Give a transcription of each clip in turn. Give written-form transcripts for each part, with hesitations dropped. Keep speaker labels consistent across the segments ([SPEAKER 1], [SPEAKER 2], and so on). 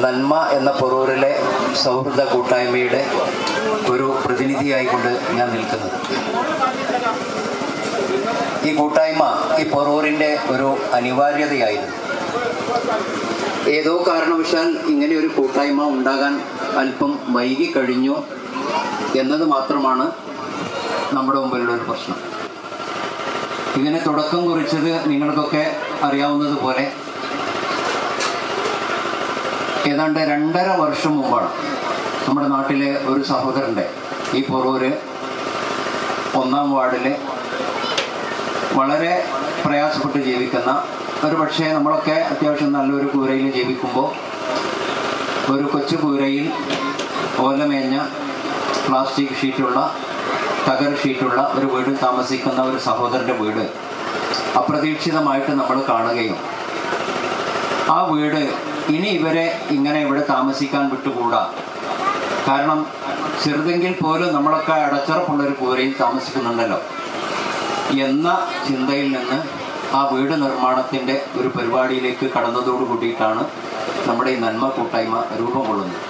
[SPEAKER 1] നന്മ എന്ന പൊറൂരിലെ സൗഹൃദ കൂട്ടായ്മയുടെ ഒരു പ്രതിനിധിയായിക്കൊണ്ട് ഞാൻ നിൽക്കുന്നത്. ഈ കൂട്ടായ്മ ഈ പൊറൂരിൻ്റെ ഒരു അനിവാര്യതയായിരുന്നു. ഏതോ കാരണവശാൽ ഇങ്ങനെ ഒരു കൂട്ടായ്മ ഉണ്ടാകാൻ അല്പം വൈകിക്കഴിഞ്ഞു എന്നത് മാത്രമാണ് നമ്മുടെ മുമ്പിലുള്ള ഒരു പ്രശ്നം. ഇതിന് തുടക്കം കുറിച്ചത് നിങ്ങൾക്കൊക്കെ അറിയാവുന്നതുപോലെ ഏതാണ്ട് 2.5 വർഷം മുമ്പാണ്. നമ്മുടെ നാട്ടിലെ ഒരു സഹോദരൻ്റെ, ഈ പൊറൂര് 1-ാം വാർഡിലെ വളരെ പ്രയാസപ്പെട്ട് ജീവിക്കുന്ന, ഒരു പക്ഷേ നമ്മളൊക്കെ അത്യാവശ്യം നല്ലൊരു കൂരയിൽ ജീവിക്കുമ്പോൾ ഒരു കൊച്ചു കൂരയിൽ ഓലമേഞ്ഞ പ്ലാസ്റ്റിക് ഷീറ്റുള്ള, തകർ ഷീറ്റുള്ള ഒരു വീട് താമസിക്കുന്ന ഒരു സഹോദരൻ്റെ വീട് അപ്രതീക്ഷിതമായിട്ട് നമ്മൾ കാണുകയും ആ വീട് ഇനി ഇവരെ ഇങ്ങനെ ഇവിടെ താമസിക്കാൻ വിട്ടുകൂടാ, കാരണം ചെറുതെങ്കിൽ പോലും നമ്മളൊക്കെ അടച്ചുറപ്പുള്ളൊരു കൂരയിൽ താമസിക്കുന്നുണ്ടല്ലോ എന്ന ചിന്തയിൽ നിന്ന് ആ വീട് നിർമ്മാണത്തിൻ്റെ ഒരു പരിപാടിയിലേക്ക് കടന്നതോടു കൂടിയിട്ടാണ് നമ്മുടെ ഈ നന്മ കൂട്ടായ്മ രൂപം കൊള്ളുന്നത്.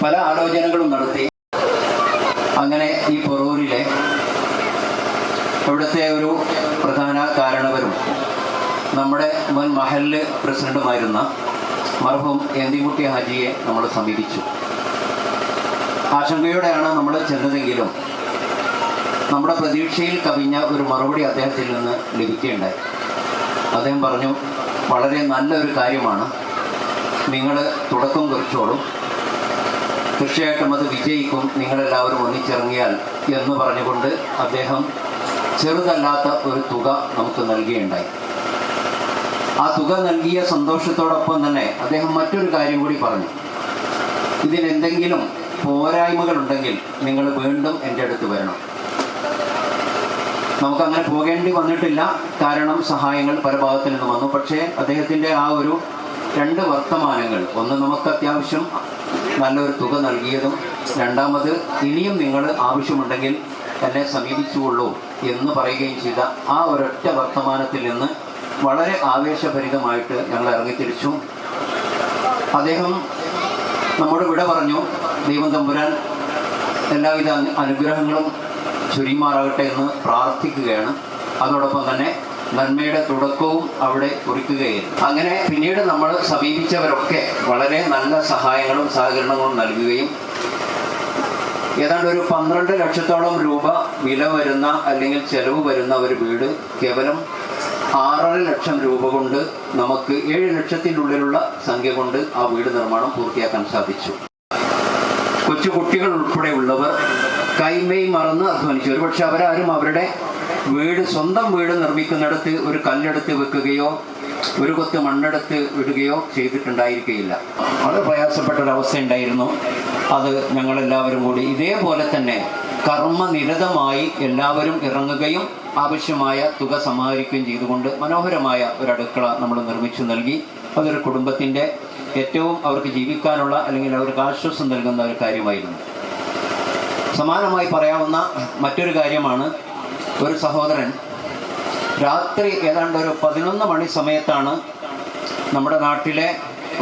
[SPEAKER 1] പല ആലോചനകളും നടത്തി അങ്ങനെ ഈ പൊറൂരിലെ ഇവിടുത്തെ ഒരു പ്രധാന കാരണവരും നമ്മുടെ മുൻ മഹല്ല് പ്രസിഡന്റുമായിരുന്ന മർഹൂം എന്തിക്കുട്ടി ഹാജിയെ നമ്മൾ സമീപിച്ചു. ആശങ്കയോടെയാണ് നമ്മൾ ചെന്നതെങ്കിലും നമ്മുടെ പ്രതീക്ഷയിൽ കവിഞ്ഞ ഒരു മറുപടി അദ്ദേഹത്തിൽ നിന്ന് ലഭിക്കുകയുണ്ടായി. അദ്ദേഹം പറഞ്ഞു, വളരെ നല്ലൊരു കാര്യമാണ്, നിങ്ങൾ തുടക്കം കുറിച്ചോളും, തീർച്ചയായിട്ടും അത് വിജയിക്കും, നിങ്ങളെല്ലാവരും ഒന്നിച്ചിറങ്ങിയാൽ എന്ന് പറഞ്ഞുകൊണ്ട് അദ്ദേഹം ചെറുതല്ലാത്ത ഒരു തുക നമുക്ക് നൽകുകയുണ്ടായി. ആ തുക നൽകിയ സന്തോഷത്തോടൊപ്പം തന്നെ അദ്ദേഹം മറ്റൊരു കാര്യം കൂടി പറഞ്ഞു, ഇതിനെന്തെങ്കിലും പോരായ്മകളുണ്ടെങ്കിൽ നിങ്ങൾ വീണ്ടും എൻ്റെ അടുത്ത് വരണം. നമുക്കങ്ങനെ പോകേണ്ടി വന്നിട്ടില്ല, കാരണം സഹായങ്ങൾ പല ഭാഗത്തു നിന്ന് വന്നു. പക്ഷേ അദ്ദേഹത്തിൻ്റെ ആ ഒരു 2 വർത്തമാനങ്ങൾ, ഒന്ന് നമുക്ക് അത്യാവശ്യം നല്ലൊരു തുക നൽകിയതും, രണ്ടാമത് ഇനിയും നിങ്ങൾ ആവശ്യമുണ്ടെങ്കിൽ എന്നെ സമീപിച്ചുകൊള്ളൂ എന്ന് പറയുകയും ചെയ്ത ആ ഒരൊറ്റ വർത്തമാനത്തിൽ നിന്ന് വളരെ ആവേശഭരിതമായിട്ട് ഞങ്ങൾ ഇറങ്ങിത്തിരിച്ചു. അദ്ദേഹം നമ്മോട് വിട പറഞ്ഞു. ദൈവം തമ്പുരാൻ എല്ലാവിധ അനുഗ്രഹങ്ങളും ചുരിമാറാകട്ടെ എന്ന് പ്രാർത്ഥിക്കുകയാണ്. അതോടൊപ്പം തന്നെ നന്മയുടെ തുടക്കവും അവിടെ കുറിക്കുകയായിരുന്നു. അങ്ങനെ പിന്നീട് നമ്മൾ സമീപിച്ചവരൊക്കെ വളരെ നല്ല സഹായങ്ങളും സഹകരണങ്ങളും നൽകുകയും ഏതാണ്ട് ഒരു 12 ലക്ഷത്തോളം രൂപ വില വരുന്ന അല്ലെങ്കിൽ ചെലവ് വരുന്ന ഒരു വീട് കേവലം 6.5 ലക്ഷം രൂപ കൊണ്ട് നമുക്ക് 7 ലക്ഷത്തിനുള്ളിലുള്ള സംഖ്യ കൊണ്ട് ആ വീട് നിർമ്മാണം പൂർത്തിയാക്കാൻ സാധിച്ചു. കൊച്ചു കുട്ടികൾ ഉൾപ്പെടെ ഉള്ളവർ കൈമേയ് മറന്ന് അധ്വാനിച്ചു. ഒരുപക്ഷെ അവരാരും അവരുടെ വീട്, സ്വന്തം വീട് നിർമ്മിക്കുന്നിടത്ത് ഒരു കല്ലെടുത്ത് വെക്കുകയോ ഒരു കൊത്ത് മണ്ണെടുത്ത് വിടുകയോ ചെയ്തിട്ടുണ്ടായിരിക്കുകയില്ല. വളരെ പ്രയാസപ്പെട്ടൊരവസ്ഥ ഉണ്ടായിരുന്നു. അത് ഞങ്ങളെല്ലാവരും കൂടി ഇതേപോലെ തന്നെ കർമ്മനിരതമായി എല്ലാവരും ഇറങ്ങുകയും ആവശ്യമായ തുക സമാഹരിക്കുകയും ചെയ്തുകൊണ്ട് മനോഹരമായ ഒരു അടുക്കള നമ്മൾ നിർമ്മിച്ചു നൽകി. അതൊരു കുടുംബത്തിൻ്റെ ഏറ്റവും അവർക്ക് ജീവിക്കാനുള്ള അല്ലെങ്കിൽ അവർക്ക് ആശ്വാസം നൽകുന്ന ഒരു കാര്യമായിരുന്നു. സമാനമായി പറയാവുന്ന മറ്റൊരു കാര്യമാണ്, ഒരു സഹോദരൻ രാത്രി ഏതാണ്ട് ഒരു 11 മണി സമയത്താണ് നമ്മുടെ നാട്ടിലെ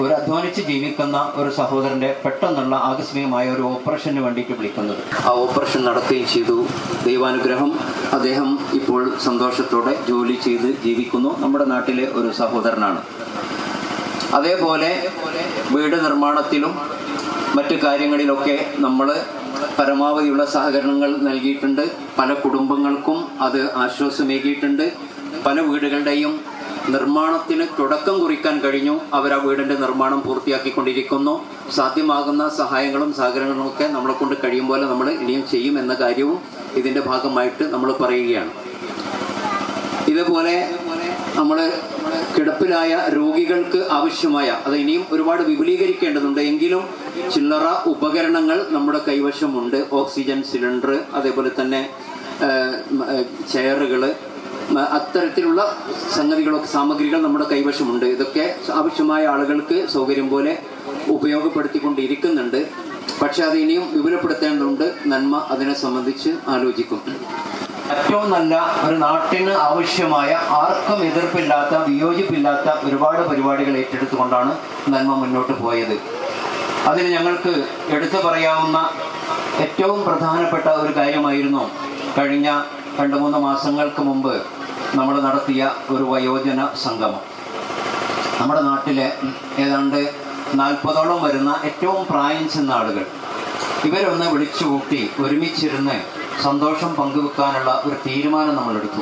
[SPEAKER 1] ഒരു അധ്വാനിച്ച് ജീവിക്കുന്ന ഒരു സഹോദരൻ്റെ പെട്ടെന്നുള്ള ആകസ്മികമായ ഒരു ഓപ്പറേഷന് വേണ്ടിയിട്ട് വിളിക്കുന്നത്. ആ ഓപ്പറേഷൻ നടത്തുകയും ചെയ്തു. ദൈവാനുഗ്രഹം, അദ്ദേഹം ഇപ്പോൾ സന്തോഷത്തോടെ ജോലി ചെയ്ത് ജീവിക്കുന്നു. നമ്മുടെ നാട്ടിലെ ഒരു സഹോദരനാണ്. അതേപോലെ വീട് നിർമ്മാണത്തിലും മറ്റു കാര്യങ്ങളിലൊക്കെ നമ്മൾ പരമാവധിയുള്ള സഹകരണങ്ങൾ നൽകിയിട്ടുണ്ട്. പല കുടുംബങ്ങൾക്കും അത് ആശ്വാസമേകിയിട്ടുണ്ട്. പല വീടുകളുടെയും നിർമ്മാണത്തിന് തുടക്കം കുറിക്കാൻ കഴിഞ്ഞു. അവർ ആ വീടിൻ്റെ നിർമ്മാണം പൂർത്തിയാക്കിക്കൊണ്ടിരിക്കുന്നു. സാധ്യമാകുന്ന സഹായങ്ങളും സഹകരണങ്ങളും ഒക്കെ നമ്മളെ കൊണ്ട് കഴിയും പോലെ നമ്മൾ ഇനിയും ചെയ്യും എന്ന കാര്യവും ഇതിൻ്റെ ഭാഗമായിട്ട് നമ്മൾ പറയുകയാണ്. ഇതുപോലെ നമ്മൾ കിടപ്പിലായ രോഗികൾക്ക് ആവശ്യമായ, അത് ഇനിയും ഒരുപാട് വിപുലീകരിക്കേണ്ടതുണ്ട്, എങ്കിലും ചില്ലറ ഉപകരണങ്ങൾ നമ്മുടെ കൈവശമുണ്ട്. ഓക്സിജൻ സിലിണ്ടർ, അതേപോലെ തന്നെ ചെയറുകൾ, അത്തരത്തിലുള്ള സംഗതികളൊക്കെ, സാമഗ്രികൾ നമ്മുടെ കൈവശമുണ്ട്. ഇതൊക്കെ ആവശ്യമായ ആളുകൾക്ക് സൗകര്യം പോലെ ഉപയോഗപ്പെടുത്തിക്കൊണ്ടിരിക്കുന്നുണ്ട്. പക്ഷെ അത് ഇനിയും വിപുലപ്പെടുത്തേണ്ടതുണ്ട്. നന്മ അതിനെ സംബന്ധിച്ച് ആലോചിക്കും. ഏറ്റവും നല്ല ഒരു നാട്ടിന് ആവശ്യമായ ആർക്കും എതിർപ്പില്ലാത്ത വിയോജിപ്പില്ലാത്ത ഒരുപാട് പരിപാടികൾ ഏറ്റെടുത്തുകൊണ്ടാണ് നന്മ മുന്നോട്ട് പോയത്. അതിന് ഞങ്ങൾക്ക് എടുത്തു പറയാവുന്ന ഏറ്റവും പ്രധാനപ്പെട്ട ഒരു കാര്യമായിരുന്നു കഴിഞ്ഞ 2-3 മാസങ്ങൾക്ക് മുമ്പ് നമ്മൾ നടത്തിയ ഒരു വയോജന സംഗമം. നമ്മുടെ നാട്ടിലെ ഏതാണ്ട് 40ഓളം വരുന്ന ഏറ്റവും പ്രായം ചെന്ന ആളുകൾ ഇവരൊന്ന് വിളിച്ചുകൂട്ടി ഒരുമിച്ചിരുന്ന് സന്തോഷം പങ്കുവെക്കാനുള്ള ഒരു തീരുമാനം നമ്മളെടുത്തു.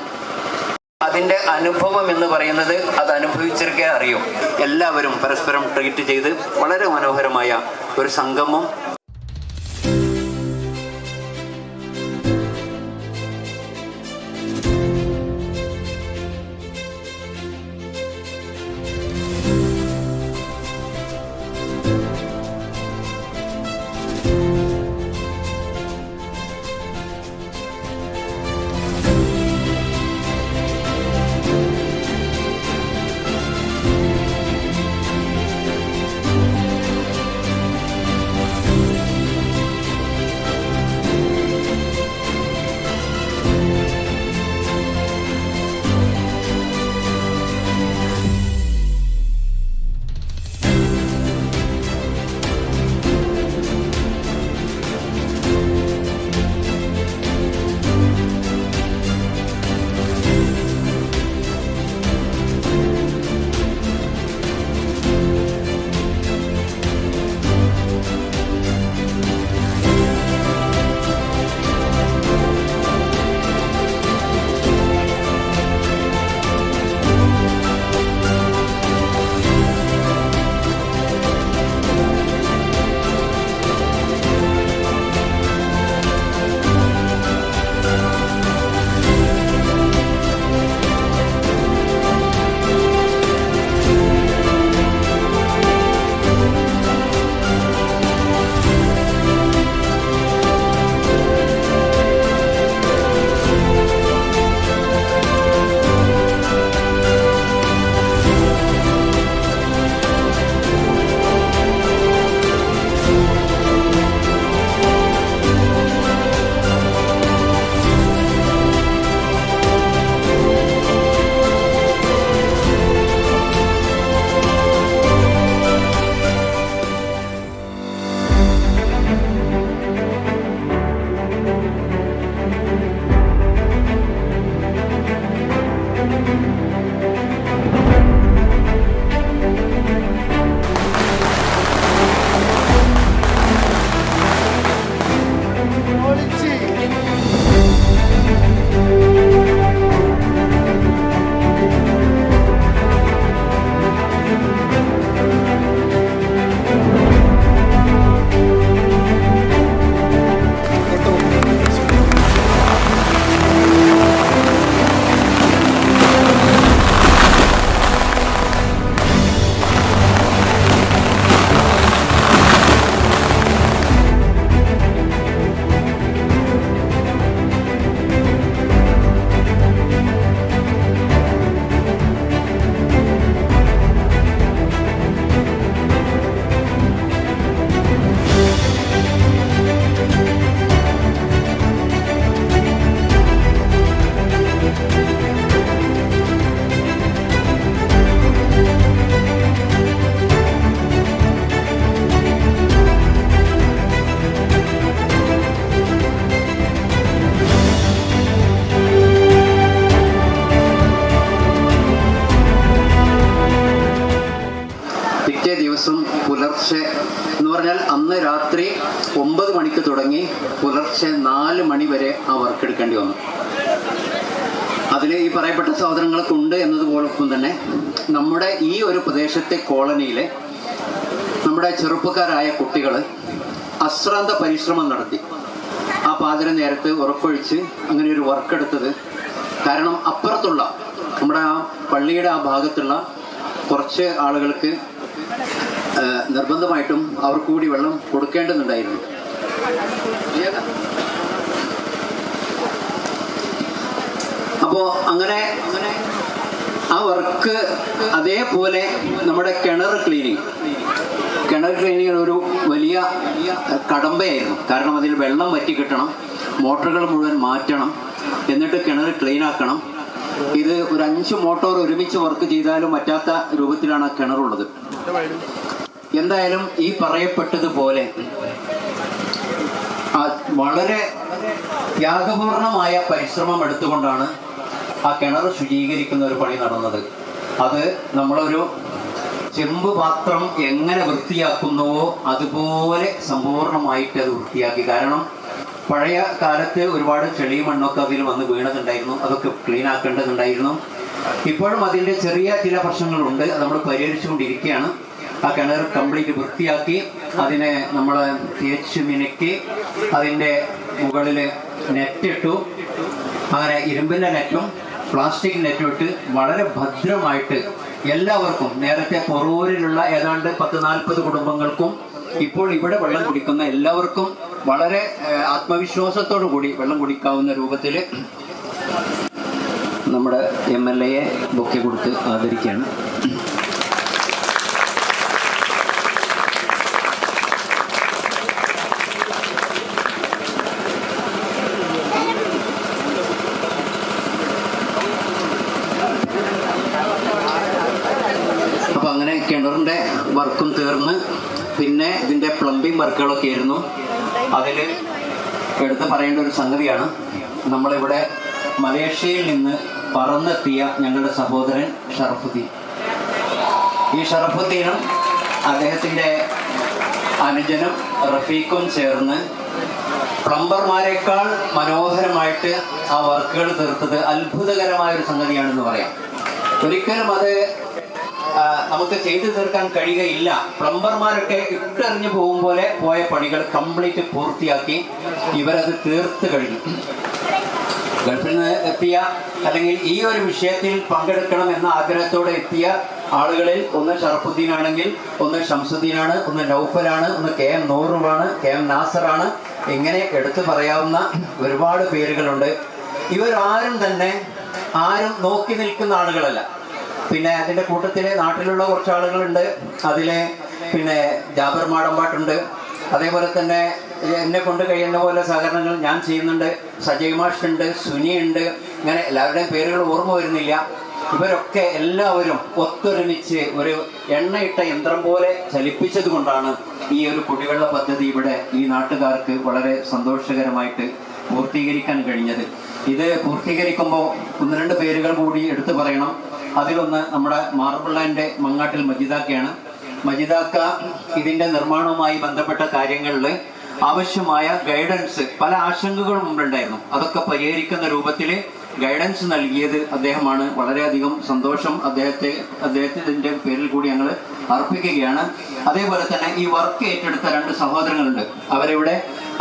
[SPEAKER 1] അതിൻ്റെ അനുഭവം എന്ന് പറയുന്നത് അത് അനുഭവിച്ചവർക്കേ അറിയും. എല്ലാവരും പരസ്പരം ട്രീറ്റ് ചെയ്ത് വളരെ മനോഹരമായ ഒരു സംഗമം. പുലർച്ചെ എന്ന് പറഞ്ഞാൽ അന്ന് രാത്രി 9 മണിക്ക് തുടങ്ങി പുലർച്ചെ 4 മണി വരെ ആ വർക്ക് എടുക്കേണ്ടി വന്നു. അതിൽ ഈ പറയപ്പെട്ട സാധനങ്ങളൊക്കെ ഉണ്ട് എന്നതുപോലൊപ്പം തന്നെ നമ്മുടെ ഈ ഒരു പ്രദേശത്തെ കോളനിയിലെ നമ്മുടെ ചെറുപ്പക്കാരായ കുട്ടികൾ അശ്രാന്ത പരിശ്രമം നടത്തി ആ പാതിര നേരത്ത് ഉറക്കൊഴിച്ച് അങ്ങനെ ഒരു വർക്ക് എടുത്തത്. കാരണം അപ്പുറത്തുള്ള നമ്മുടെ ആ പള്ളിയുടെ ആ ഭാഗത്തുള്ള കുറച്ച് ആളുകൾക്ക് നിർബന്ധമായിട്ടും അവർക്ക് കൂടി വെള്ളം കൊടുക്കേണ്ടതുണ്ടായിരുന്നു. അപ്പോൾ അങ്ങനെ ആ വർക്ക് അതേപോലെ നമ്മുടെ കിണർ ക്ലീനിങ് ഒരു വലിയ കടമ്പയായിരുന്നു. കാരണം അതിൽ വെള്ളം വറ്റി കിട്ടണം, മോട്ടറുകൾ മുഴുവൻ മാറ്റണം. എന്നിട്ട് കിണർ ക്ലീൻ ആക്കണം. ഇത് ഒരു 5 മോട്ടോർ ഒരുമിച്ച് വർക്ക് ചെയ്താലും പറ്റാത്ത രൂപത്തിലാണ് ആ കിണറുള്ളത്. എന്തായാലും ഈ പറയപ്പെട്ടതുപോലെ വളരെ ത്യാഗപൂർണമായ പരിശ്രമം എടുത്തുകൊണ്ടാണ് ആ കിണർ ശുചീകരിക്കുന്ന ഒരു പണി നടന്നത്. അത് നമ്മളൊരു ചെമ്പ് പാത്രം എങ്ങനെ വൃത്തിയാക്കുന്നുവോ അതുപോലെ സമ്പൂർണമായിട്ട് അത് വൃത്തിയാക്കി. കാരണം പഴയ കാലത്ത് ഒരുപാട് ചെളിയും മണ്ണൊക്കെ അതിൽ വന്ന് വീണതുണ്ടായിരുന്നു. അതൊക്കെ ക്ലീൻ ആക്കേണ്ടതുണ്ടായിരുന്നു. ഇപ്പോഴും അതിൻ്റെ ചെറിയ ചില പ്രശ്നങ്ങളുണ്ട്. അത് നമ്മൾ പരിഹരിച്ചുകൊണ്ടിരിക്കുകയാണ്. ആ കിണർ കംപ്ലീറ്റ് വൃത്തിയാക്കി അതിനെ നമ്മൾ തേച്ച് മിനുക്കി അതിൻ്റെ മുകളിൽ നെറ്റിട്ടു. അങ്ങനെ ഇരുമ്പിൻ്റെ നെറ്റും പ്ലാസ്റ്റിക് നെറ്റും ഇട്ട് വളരെ ഭദ്രമായിട്ട് എല്ലാവർക്കും, നേരത്തെ പൊറൂരിലുള്ള ഏതാണ്ട് 10-40 കുടുംബങ്ങൾക്കും ഇപ്പോൾ ഇവിടെ വെള്ളം കുടിക്കുന്ന എല്ലാവർക്കും വളരെ ആത്മവിശ്വാസത്തോടു കൂടി വെള്ളം കുടിക്കാവുന്ന രൂപത്തിൽ നമ്മുടെ MLA ബൊക്കെ കൊടുത്ത് ആദരിക്കുകയാണ്. അപ്പോൾ അങ്ങനെ കിണറിൻ്റെ വർക്കും തീർന്ന് പിന്നെ ഇതിൻ്റെ പ്ലംബിംഗ് വർക്കുകളൊക്കെ ആയിരുന്നു. അതിൽ എടുത്ത് പറയേണ്ട ഒരു സംഗതിയാണ്, നമ്മളിവിടെ മലേഷ്യയിൽ നിന്ന് പറന്നെത്തിയ ഞങ്ങളുടെ സഹോദരൻ ഷറഫുദ്ദീൻ. ഈ ഷറഫുദ്ദീനും അദ്ദേഹത്തിൻ്റെ അനുജനും റഫീഖും ചേർന്ന് പ്ലംബർമാരെക്കാൾ മനോഹരമായിട്ട് ആ വർക്കുകൾ തീർത്തത് അത്ഭുതകരമായൊരു സംഗതിയാണെന്ന് പറയാം. ഒരിക്കലും അത് നമുക്ക് ചെയ്തു തീർക്കാൻ കഴിയുകയില്ല. പ്ലംബർമാരൊക്കെ ഇട്ടെറിഞ്ഞു പോകും പോലെ പോയ പണികൾ കംപ്ലീറ്റ് പൂർത്തിയാക്കി ഇവരത് തീർത്ത് കഴിഞ്ഞു. ഗൾഫിൽ നിന്ന് എത്തിയ അല്ലെങ്കിൽ ഈ ഒരു വിഷയത്തിൽ പങ്കെടുക്കണം എന്ന ആഗ്രഹത്തോടെ എത്തിയ ആളുകളിൽ ഒന്ന് ഷറഫുദ്ദീൻ ആണെങ്കിൽ, ഒന്ന് ഷംസുദ്ദീനാണ്, ഒന്ന് നൗഫലാണ്, ഒന്ന് KM നൂറുമാണ്, KM നാസറാണ്. ഇങ്ങനെ എടുത്തു പറയാവുന്ന ഒരുപാട് പേരുകളുണ്ട്. ഇവരാരും തന്നെ ആരും നോക്കി നിൽക്കുന്ന ആളുകളല്ല. പിന്നെ അതിൻ്റെ കൂട്ടത്തിൽ നാട്ടിലുള്ള കുറച്ച് ആളുകളുണ്ട്. അതിലെ പിന്നെ ജാബർ മാടമ്പാട്ടുണ്ട്. അതേപോലെ തന്നെ എന്നെ കൊണ്ട് കഴിയുന്ന പോലെ സഹകരണങ്ങൾ ഞാൻ ചെയ്യുന്നുണ്ട്. സജയ് മാഷുണ്ട്, സുനിയുണ്ട്. ഇങ്ങനെ എല്ലാവരുടെയും പേരുകൾ ഓർമ്മ വരുന്നില്ല. ഇവരൊക്കെ എല്ലാവരും ഒത്തൊരുമിച്ച് ഒരു എണ്ണയിട്ട യന്ത്രം പോലെ ചലിപ്പിച്ചത് കൊണ്ടാണ് ഈ ഒരു കുടിവെള്ള പദ്ധതി ഇവിടെ ഈ നാട്ടുകാർക്ക് വളരെ സന്തോഷകരമായിട്ട് പൂർത്തീകരിക്കാൻ കഴിഞ്ഞത്. ഇത് പൂർത്തീകരിക്കുമ്പോൾ 1-2 പേരുകൾ കൂടി എടുത്തു പറയണം. അതിലൊന്ന് നമ്മുടെ മാർബിളാൻ്റെ മങ്ങാട്ടിൽ മജിദാക്കയാണ്. മജിദാക്ക ഇതിൻ്റെ നിർമ്മാണവുമായി ബന്ധപ്പെട്ട കാര്യങ്ങളിൽ ആവശ്യമായ ഗൈഡൻസ്, പല ആശങ്കകളും ഉണ്ടായിരുന്നു. അതൊക്കെ പരിഹരിക്കുന്ന രൂപത്തിൽ ഗൈഡൻസ് നൽകിയത് അദ്ദേഹമാണ്. വളരെയധികം സന്തോഷം അദ്ദേഹത്തിൻ്റെ പേരിൽ കൂടി ഞങ്ങൾ അർപ്പിക്കുകയാണ്. അതേപോലെ തന്നെ ഈ വർക്ക് ഏറ്റെടുത്ത 2 സഹോദരങ്ങളുണ്ട്. അവരിവിടെ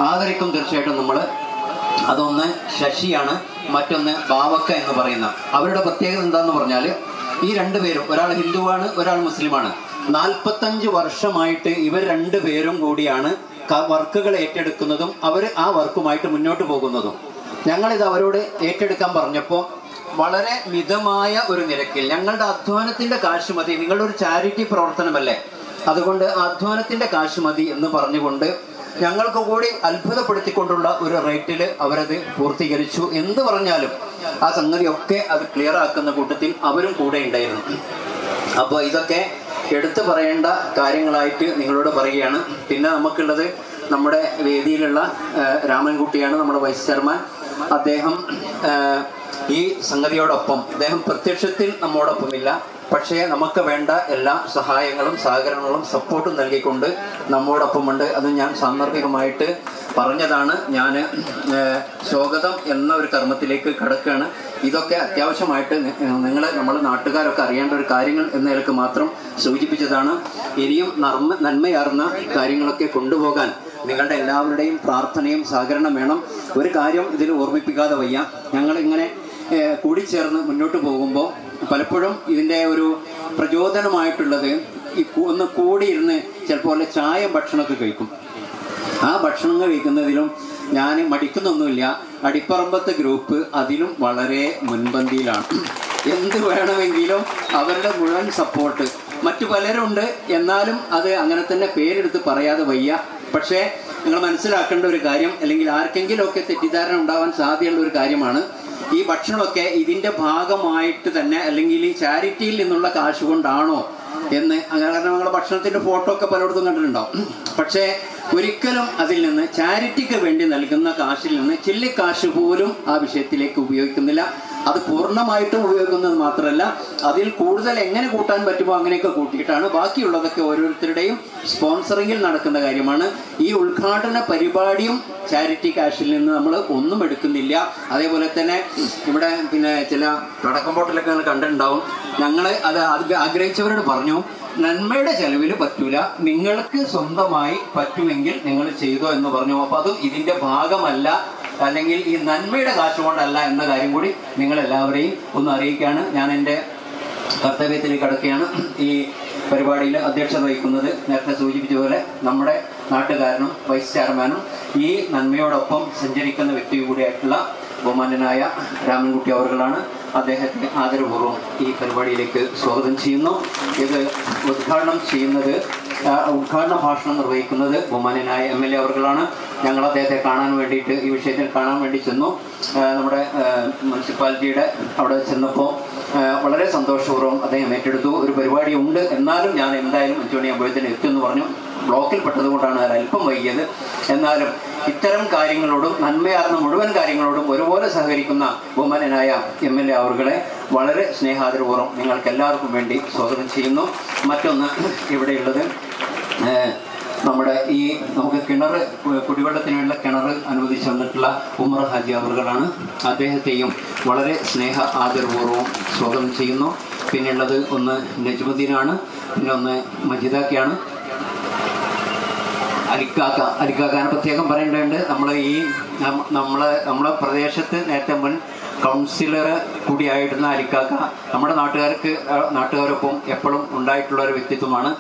[SPEAKER 1] ആദരിക്കും തീർച്ചയായിട്ടും നമ്മൾ. അതൊന്ന് ശശിയാണ്, മറ്റൊന്ന് ബാവക്ക എന്ന് പറയുന്ന. അവരുടെ പ്രത്യേകത എന്താന്ന് പറഞ്ഞാൽ ഈ 2 പേരും, ഒരാൾ ഹിന്ദുവാണ്, ഒരാൾ മുസ്ലിമാണ്. 45 വർഷമായിട്ട് ഇവർ 2 പേരും കൂടിയാണ് വർക്കുകൾ ഏറ്റെടുക്കുന്നതും അവർ ആ വർക്കുമായിട്ട് മുന്നോട്ട് പോകുന്നതും. ഞങ്ങളിത് അവരോട് ഏറ്റെടുക്കാൻ പറഞ്ഞപ്പോൾ വളരെ മിതമായ ഒരു നിരക്കിൽ, ഞങ്ങളുടെ അധ്വാനത്തിൻ്റെ കാശ് മതി, നിങ്ങളുടെ ഒരു ചാരിറ്റി പ്രവർത്തനമല്ലേ, അതുകൊണ്ട് അധ്വാനത്തിൻ്റെ കാശ് മതി എന്ന് പറഞ്ഞുകൊണ്ട് ഞങ്ങൾക്ക് കൂടി അത്ഭുതപ്പെടുത്തിക്കൊണ്ടുള്ള ഒരു റേറ്റിൽ അവരത് പൂർത്തീകരിച്ചു. എന്ത് പറഞ്ഞാലും ആ സംഗതിയൊക്കെ അത് ക്ലിയർ ആക്കുന്ന കൂട്ടത്തിൽ അവരും കൂടെ ഉണ്ടായിരുന്നു. അപ്പോൾ ഇതൊക്കെ എടുത്തു പറയേണ്ട കാര്യങ്ങളായിട്ട് നിങ്ങളോട് പറയുകയാണ്. പിന്നെ നമുക്കുള്ളത് നമ്മുടെ വേദിയിലുള്ള രാമൻകുട്ടിയാണ്, നമ്മുടെ വൈസ് ചെയർമാൻ. അദ്ദേഹം ഈ സംഗതിയോടൊപ്പം, അദ്ദേഹം പ്രത്യക്ഷത്തിൽ നമ്മോടൊപ്പമില്ല, പക്ഷേ നമുക്ക് വേണ്ട എല്ലാ സഹായങ്ങളും സഹകരണങ്ങളും സപ്പോർട്ടും നൽകിക്കൊണ്ട് നമ്മോടൊപ്പമുണ്ട്. അത് ഞാൻ സാന്ദർഭികമായിട്ട് പറഞ്ഞതാണ്. ഞാൻ സ്വാഗതം എന്ന ഒരു കർമ്മത്തിലേക്ക് കടക്കുകയാണ്. ഇതൊക്കെ അത്യാവശ്യമായിട്ട് നമ്മൾ നാട്ടുകാരൊക്കെ അറിയേണ്ട ഒരു കാര്യങ്ങൾ എന്ന നിലക്ക് മാത്രം സൂചിപ്പിച്ചതാണ്. ഇനിയും നന്മയാർന്ന കാര്യങ്ങളൊക്കെ കൊണ്ടുപോകാൻ നിങ്ങളുടെ എല്ലാവരുടെയും പ്രാർത്ഥനയും സഹകരണം വേണം. ഒരു കാര്യം ഇതിൽ ഓർമ്മിപ്പിക്കാതെ വയ്യ. ഞങ്ങളിങ്ങനെ കൂടിച്ചേർന്ന് മുന്നോട്ട് പോകുമ്പോൾ പലപ്പോഴും ഇതിൻ്റെ ഒരു പ്രചോദനമായിട്ടുള്ളത് ഒന്ന് കൂടിയിരുന്ന് ചിലപ്പോൾ ചായ ഭക്ഷണമൊക്കെ കഴിക്കും. ആ ഭക്ഷണം കഴിക്കുന്നതിലും ഞാൻ മടിക്കുന്നൊന്നുമില്ല. അടിപ്പറമ്പത്തെ ഗ്രൂപ്പ് അതിലും വളരെ മുൻപന്തിയിലാണ്. എന്ത് വേണമെങ്കിലും അവരുടെ മുഴുവൻ സപ്പോർട്ട്. മറ്റു പലരുണ്ട്, എന്നാലും അത് അങ്ങനെ തന്നെ പേരെടുത്ത് പറയാതെ വയ്യ. പക്ഷേ നിങ്ങൾ മനസ്സിലാക്കേണ്ട ഒരു കാര്യം, അല്ലെങ്കിൽ ആർക്കെങ്കിലുമൊക്കെ തെറ്റിദ്ധാരണ ഉണ്ടാവാൻ സാധ്യതയുള്ള ഒരു കാര്യമാണ്, ഈ ഭക്ഷണമൊക്കെ ഇതിൻ്റെ ഭാഗമായിട്ട് തന്നെ അല്ലെങ്കിൽ ഈ ചാരിറ്റിയിൽ നിന്നുള്ള കാശ് കൊണ്ടാണോ എന്ന്. അങ്ങനെ കാരണം നിങ്ങൾ ഭക്ഷണത്തിൻ്റെ ഫോട്ടോ ഒക്കെ പലയിടത്തും കണ്ടിട്ടുണ്ടാവും. പക്ഷേ ഒരിക്കലും അതിൽ നിന്ന് ചാരിറ്റിക്ക് വേണ്ടി നൽകുന്ന കാശിൽ നിന്ന് ചില്ലിക്കാശ് പോലും ആ വിഷയത്തിലേക്ക് ഉപയോഗിക്കുന്നില്ല. അത് പൂർണ്ണമായിട്ടും ഉപയോഗിക്കുന്നത് മാത്രമല്ല, അതിൽ കൂടുതൽ എങ്ങനെ കൂട്ടാൻ പറ്റുമോ അങ്ങനെയൊക്കെ കൂട്ടിയിട്ടാണ്. ബാക്കിയുള്ളതൊക്കെ ഓരോരുത്തരുടെയും സ്പോൺസറിങ്ങിൽ നടക്കുന്ന കാര്യമാണ്. ഈ ഉദ്ഘാടന പരിപാടിയും ചാരിറ്റി കാശിൽ നിന്ന് നമ്മൾ ഒന്നും എടുക്കുന്നില്ല. അതേപോലെ തന്നെ ഇവിടെ പിന്നെ ചില പടക്കം പൊട്ടലൊക്കെ നിങ്ങൾ കണ്ടിട്ടുണ്ടാവും. ഞങ്ങൾ അത് ആഗ്രഹിച്ചവരോട് പറഞ്ഞു, നന്മയുടെ ചെലവിൽ പറ്റൂല, നിങ്ങൾക്ക് സ്വന്തമായി പറ്റുമെങ്കിൽ നിങ്ങൾ ചെയ്തോ എന്ന് പറഞ്ഞു. അപ്പോൾ അതും ഇതിൻ്റെ ഭാഗമല്ല, അല്ലെങ്കിൽ ഈ നന്മയുടെ കാശ് കൊണ്ടല്ല എന്ന കാര്യം കൂടി നിങ്ങളെല്ലാവരെയും ഒന്ന് അറിയിക്കുകയാണ്. ഞാൻ എൻ്റെ കർത്തവ്യത്തിലേക്ക് കടക്കുകയാണ്. ഈ പരിപാടിയിൽ അധ്യക്ഷത വഹിക്കുന്നത് നേരത്തെ സൂചിപ്പിച്ച പോലെ നമ്മുടെ നാട്ടുകാരനും വൈസ് ചെയർമാനും ഈ നന്മയോടൊപ്പം സഞ്ചരിക്കുന്ന വ്യക്തി കൂടിയായിട്ടുള്ള ബഹുമാന്യനായ രാമൻകുട്ടി അവർകളാണ്. അദ്ദേഹത്തെ ആദരപൂർവ്വം ഈ പരിപാടിയിലേക്ക് സ്വാഗതം ചെയ്യുന്നു. ഇത് ഉദ്ഘാടനം ചെയ്യുന്നത്, ഉദ്ഘാടന ഭാഷണം നിർവഹിക്കുന്നത് ബഹുമാന്യനായ MLA അവർകളാണ്. ഞങ്ങൾ അദ്ദേഹത്തെ കാണാൻ വേണ്ടിയിട്ട്, ഈ വിഷയത്തിൽ കാണാൻ വേണ്ടി ചെന്നു. നമ്മുടെ മുനിസിപ്പാലിറ്റിയുടെ അവിടെ ചെന്നപ്പോൾ വളരെ സന്തോഷപൂർവ്വം അദ്ദേഹം ഏറ്റെടുത്തു. ഒരു പരിപാടി ഉണ്ട്, എന്നാലും ഞാൻ എന്തായാലും 5 മണിയാകുമ്പോഴത്തേന് എത്തുമെന്ന് പറഞ്ഞു. ബ്ലോക്കിൽ പെട്ടതുകൊണ്ടാണ് അല്പം വൈകിയത്. എന്നാലും ഇത്തരം കാര്യങ്ങളോടും നന്മയാർന്ന മുഴുവൻ കാര്യങ്ങളോടും ഒരുപോലെ സഹകരിക്കുന്ന ബഹുമാന്യനായ MLA അവർകളെ വളരെ സ്നേഹാദരപൂർവ്വം നിങ്ങൾക്ക് എല്ലാവർക്കും വേണ്ടി സ്വാഗതം ചെയ്യുന്നു. മറ്റൊന്ന് ഇവിടെയുള്ളത് നമ്മുടെ ഈ നമുക്ക് കിണർ, കുടിവെള്ളത്തിനുള്ള കിണർ അനുവദിച്ചു തന്നിട്ടുള്ള ഉമർ ഹാജി അവർകളാണ്. അദ്ദേഹത്തെയും വളരെ സ്നേഹ ആദരപൂർവ്വം സ്വാഗതം ചെയ്യുന്നു. പിന്നെയുള്ളത് ഒന്ന് നജ്മുദ്ദീനാണ്, പിന്നെ ഒന്ന് മജിദാക്കയാണ്. അലിക്കാക്കാനെ പ്രത്യേകം പറയേണ്ടതുണ്ട്. നമ്മളെ പ്രദേശത്ത് നേരത്തെ മുൻ കൗൺസിലർ കൂടിയായിരുന്ന അലിക്കാക്ക നമ്മുടെ നാട്ടുകാരൊപ്പം എപ്പോഴും ഉണ്ടായിട്ടുള്ള ഒരു വ്യക്തിത്വമാണ്.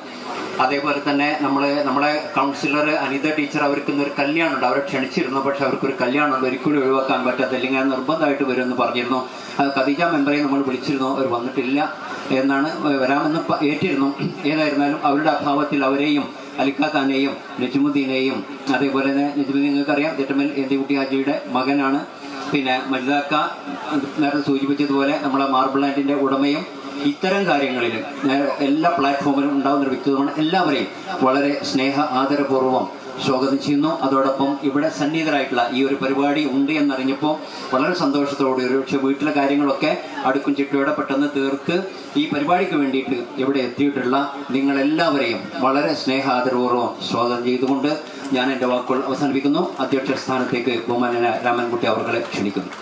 [SPEAKER 1] അതേപോലെ തന്നെ നമ്മളെ കൗൺസിലർ അനിത ടീച്ചർ, അവർക്കൊന്നൊരു കല്യാണമുണ്ട്, അവരെ ക്ഷണിച്ചിരുന്നു. പക്ഷെ അവർക്കൊരു കല്യാണമുണ്ട്, ഒരിക്കലും ഒഴിവാക്കാൻ പറ്റാത്ത, അല്ലെങ്കിൽ അത് നിർബന്ധമായിട്ട് വരുമെന്ന് പറഞ്ഞിരുന്നു. ഖദീജ മെമ്പറെ നമ്മൾ വിളിച്ചിരുന്നു, അവർ വന്നിട്ടില്ല എന്നാണ്, വരാമെന്ന് ഏറ്റിരുന്നു. ഏതായിരുന്നാലും അവരുടെ അഭാവത്തിൽ അവരെയും അലിക്കാക്കാനെയും നജ്മുദ്ദീനെയും, അതേപോലെ തന്നെ നജ്മുദ്ദീൻ നിങ്ങൾക്കറിയാം ജറ്റമൽ എന്തിക്കുട്ടി ഹാജിയുടെ മകനാണ്. പിന്നെ മജിദാക്ക നേരത്തെ സൂചിപ്പിച്ചതുപോലെ നമ്മളെ മാർബിൾ ലാൻഡിൻ്റെ ഉടമയും. ഇത്തരം കാര്യങ്ങളിൽ എല്ലാ പ്ലാറ്റ്ഫോമിലും ഉണ്ടാകുന്ന ഒരു വ്യക്തിത്വമാണ്. എല്ലാവരെയും വളരെ സ്നേഹ ആദരപൂർവ്വം സ്വാഗതം ചെയ്യുന്നു. അതോടൊപ്പം ഇവിടെ സന്നിഹിതരായിട്ടുള്ള ഈ ഒരു പരിപാടി ഉണ്ട് എന്നറിഞ്ഞപ്പോൾ വളരെ സന്തോഷത്തോടെ, പക്ഷേ വീട്ടിലെ കാര്യങ്ങളൊക്കെ അടുക്കും ചിട്ടയോടെ പെട്ടെന്ന് തീർത്ത് ഈ പരിപാടിക്ക് വേണ്ടിയിട്ട് ഇവിടെ എത്തിയിട്ടുള്ള നിങ്ങളെല്ലാവരെയും വളരെ സ്നേഹ ആദരപൂർവ്വം സ്വാഗതം ചെയ്തുകൊണ്ട് ഞാൻ എൻ്റെ വാക്കുകൾ അവസാനിപ്പിക്കുന്നു. അധ്യക്ഷ സ്ഥാനത്തേക്ക് ബഹുമാന്യനായ രാമൻകുട്ടി അവർകളെ ക്ഷണിക്കുന്നു.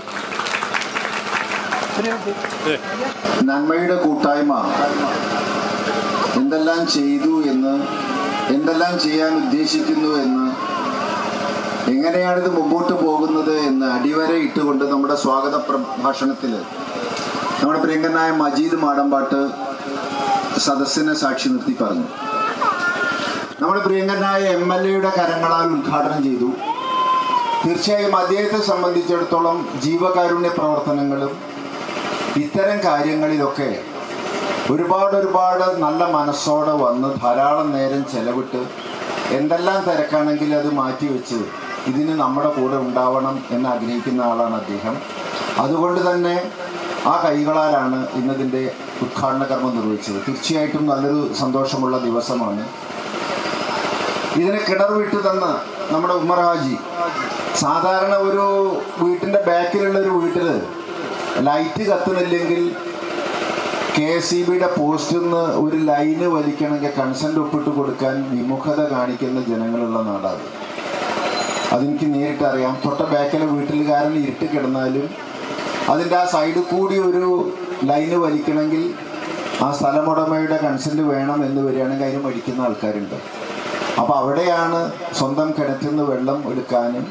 [SPEAKER 2] നന്മയുടെ കൂട്ടായ്മ എന്തെല്ലാം ചെയ്തു എന്ന്, എന്തെല്ലാം ചെയ്യാൻ ഉദ്ദേശിക്കുന്നു എന്ന്, എങ്ങനെയാണിത് മുമ്പോട്ട് പോകുന്നത് എന്ന് അടിവര ഇട്ടുകൊണ്ട് നമ്മുടെ സ്വാഗത പ്രഭാഷണത്തിൽ നമ്മുടെ പ്രിയങ്കരനായ മജീദ് മാടമ്പാട്ട് സദസ്സിനെ സാക്ഷി നിർത്തി പറഞ്ഞു. നമ്മുടെ പ്രിയങ്കരനായ MLA കരങ്ങളാൽ ഉദ്ഘാടനം ചെയ്തു. തീർച്ചയായും അദ്ദേഹത്തെ സംബന്ധിച്ചിടത്തോളം ജീവകാരുണ്യ പ്രവർത്തനങ്ങളും ഇത്തരം കാര്യങ്ങളിലൊക്കെ ഒരുപാട് നല്ല മനസ്സോടെ വന്ന് ധാരാളം നേരം ചെലവിട്ട് എന്തെല്ലാം തിരക്കാണെങ്കിൽ അത് മാറ്റിവെച്ച് ഇതിന് നമ്മുടെ കൂടെ ഉണ്ടാവണം എന്ന് ആഗ്രഹിക്കുന്ന ആളാണ് അദ്ദേഹം. അതുകൊണ്ട് തന്നെ ആ കൈകളാലാണ് ഇന്നതിൻ്റെ ഉദ്ഘാടന കർമ്മം നിർവഹിച്ചത്. തീർച്ചയായിട്ടും നല്ലൊരു സന്തോഷമുള്ള ദിവസമാണ്. ഇതിന് കിണർ വിട്ട് തന്ന നമ്മുടെ ഉമർ ഹാജി, സാധാരണ ഒരു വീട്ടിൻ്റെ ബാക്കിലുള്ളൊരു വീട്ടിൽ ലൈറ്റ് കത്തുന്നില്ലെങ്കിൽ KSEBയുടെ പോസ്റ്റിൽ നിന്ന് ഒരു ലൈന് വലിക്കണമെങ്കിൽ കൺസെൻ്റ് ഒപ്പിട്ട് കൊടുക്കാൻ വിമുഖത കാണിക്കുന്ന ജനങ്ങളുള്ള നാടാണ്. അതെനിക്ക് നേരിട്ട് അറിയാം. തൊട്ട ബാക്കിലെ വീട്ടിലുകാരൻ ഇരുട്ട് കിടന്നാലും അതിൻ്റെ ആ സൈഡിൽ കൂടി ഒരു ലൈന് വലിക്കണമെങ്കിൽ ആ സ്ഥലമുടമയുടെ കൺസെൻ്റ് വേണം എന്ന് വരികയാണെങ്കിൽ അതിന് മടിക്കുന്ന ആൾക്കാരുണ്ട്. അപ്പോൾ അവിടെയാണ് സ്വന്തം കിണറ്റിൽ നിന്ന് വെള്ളം എടുക്കാനും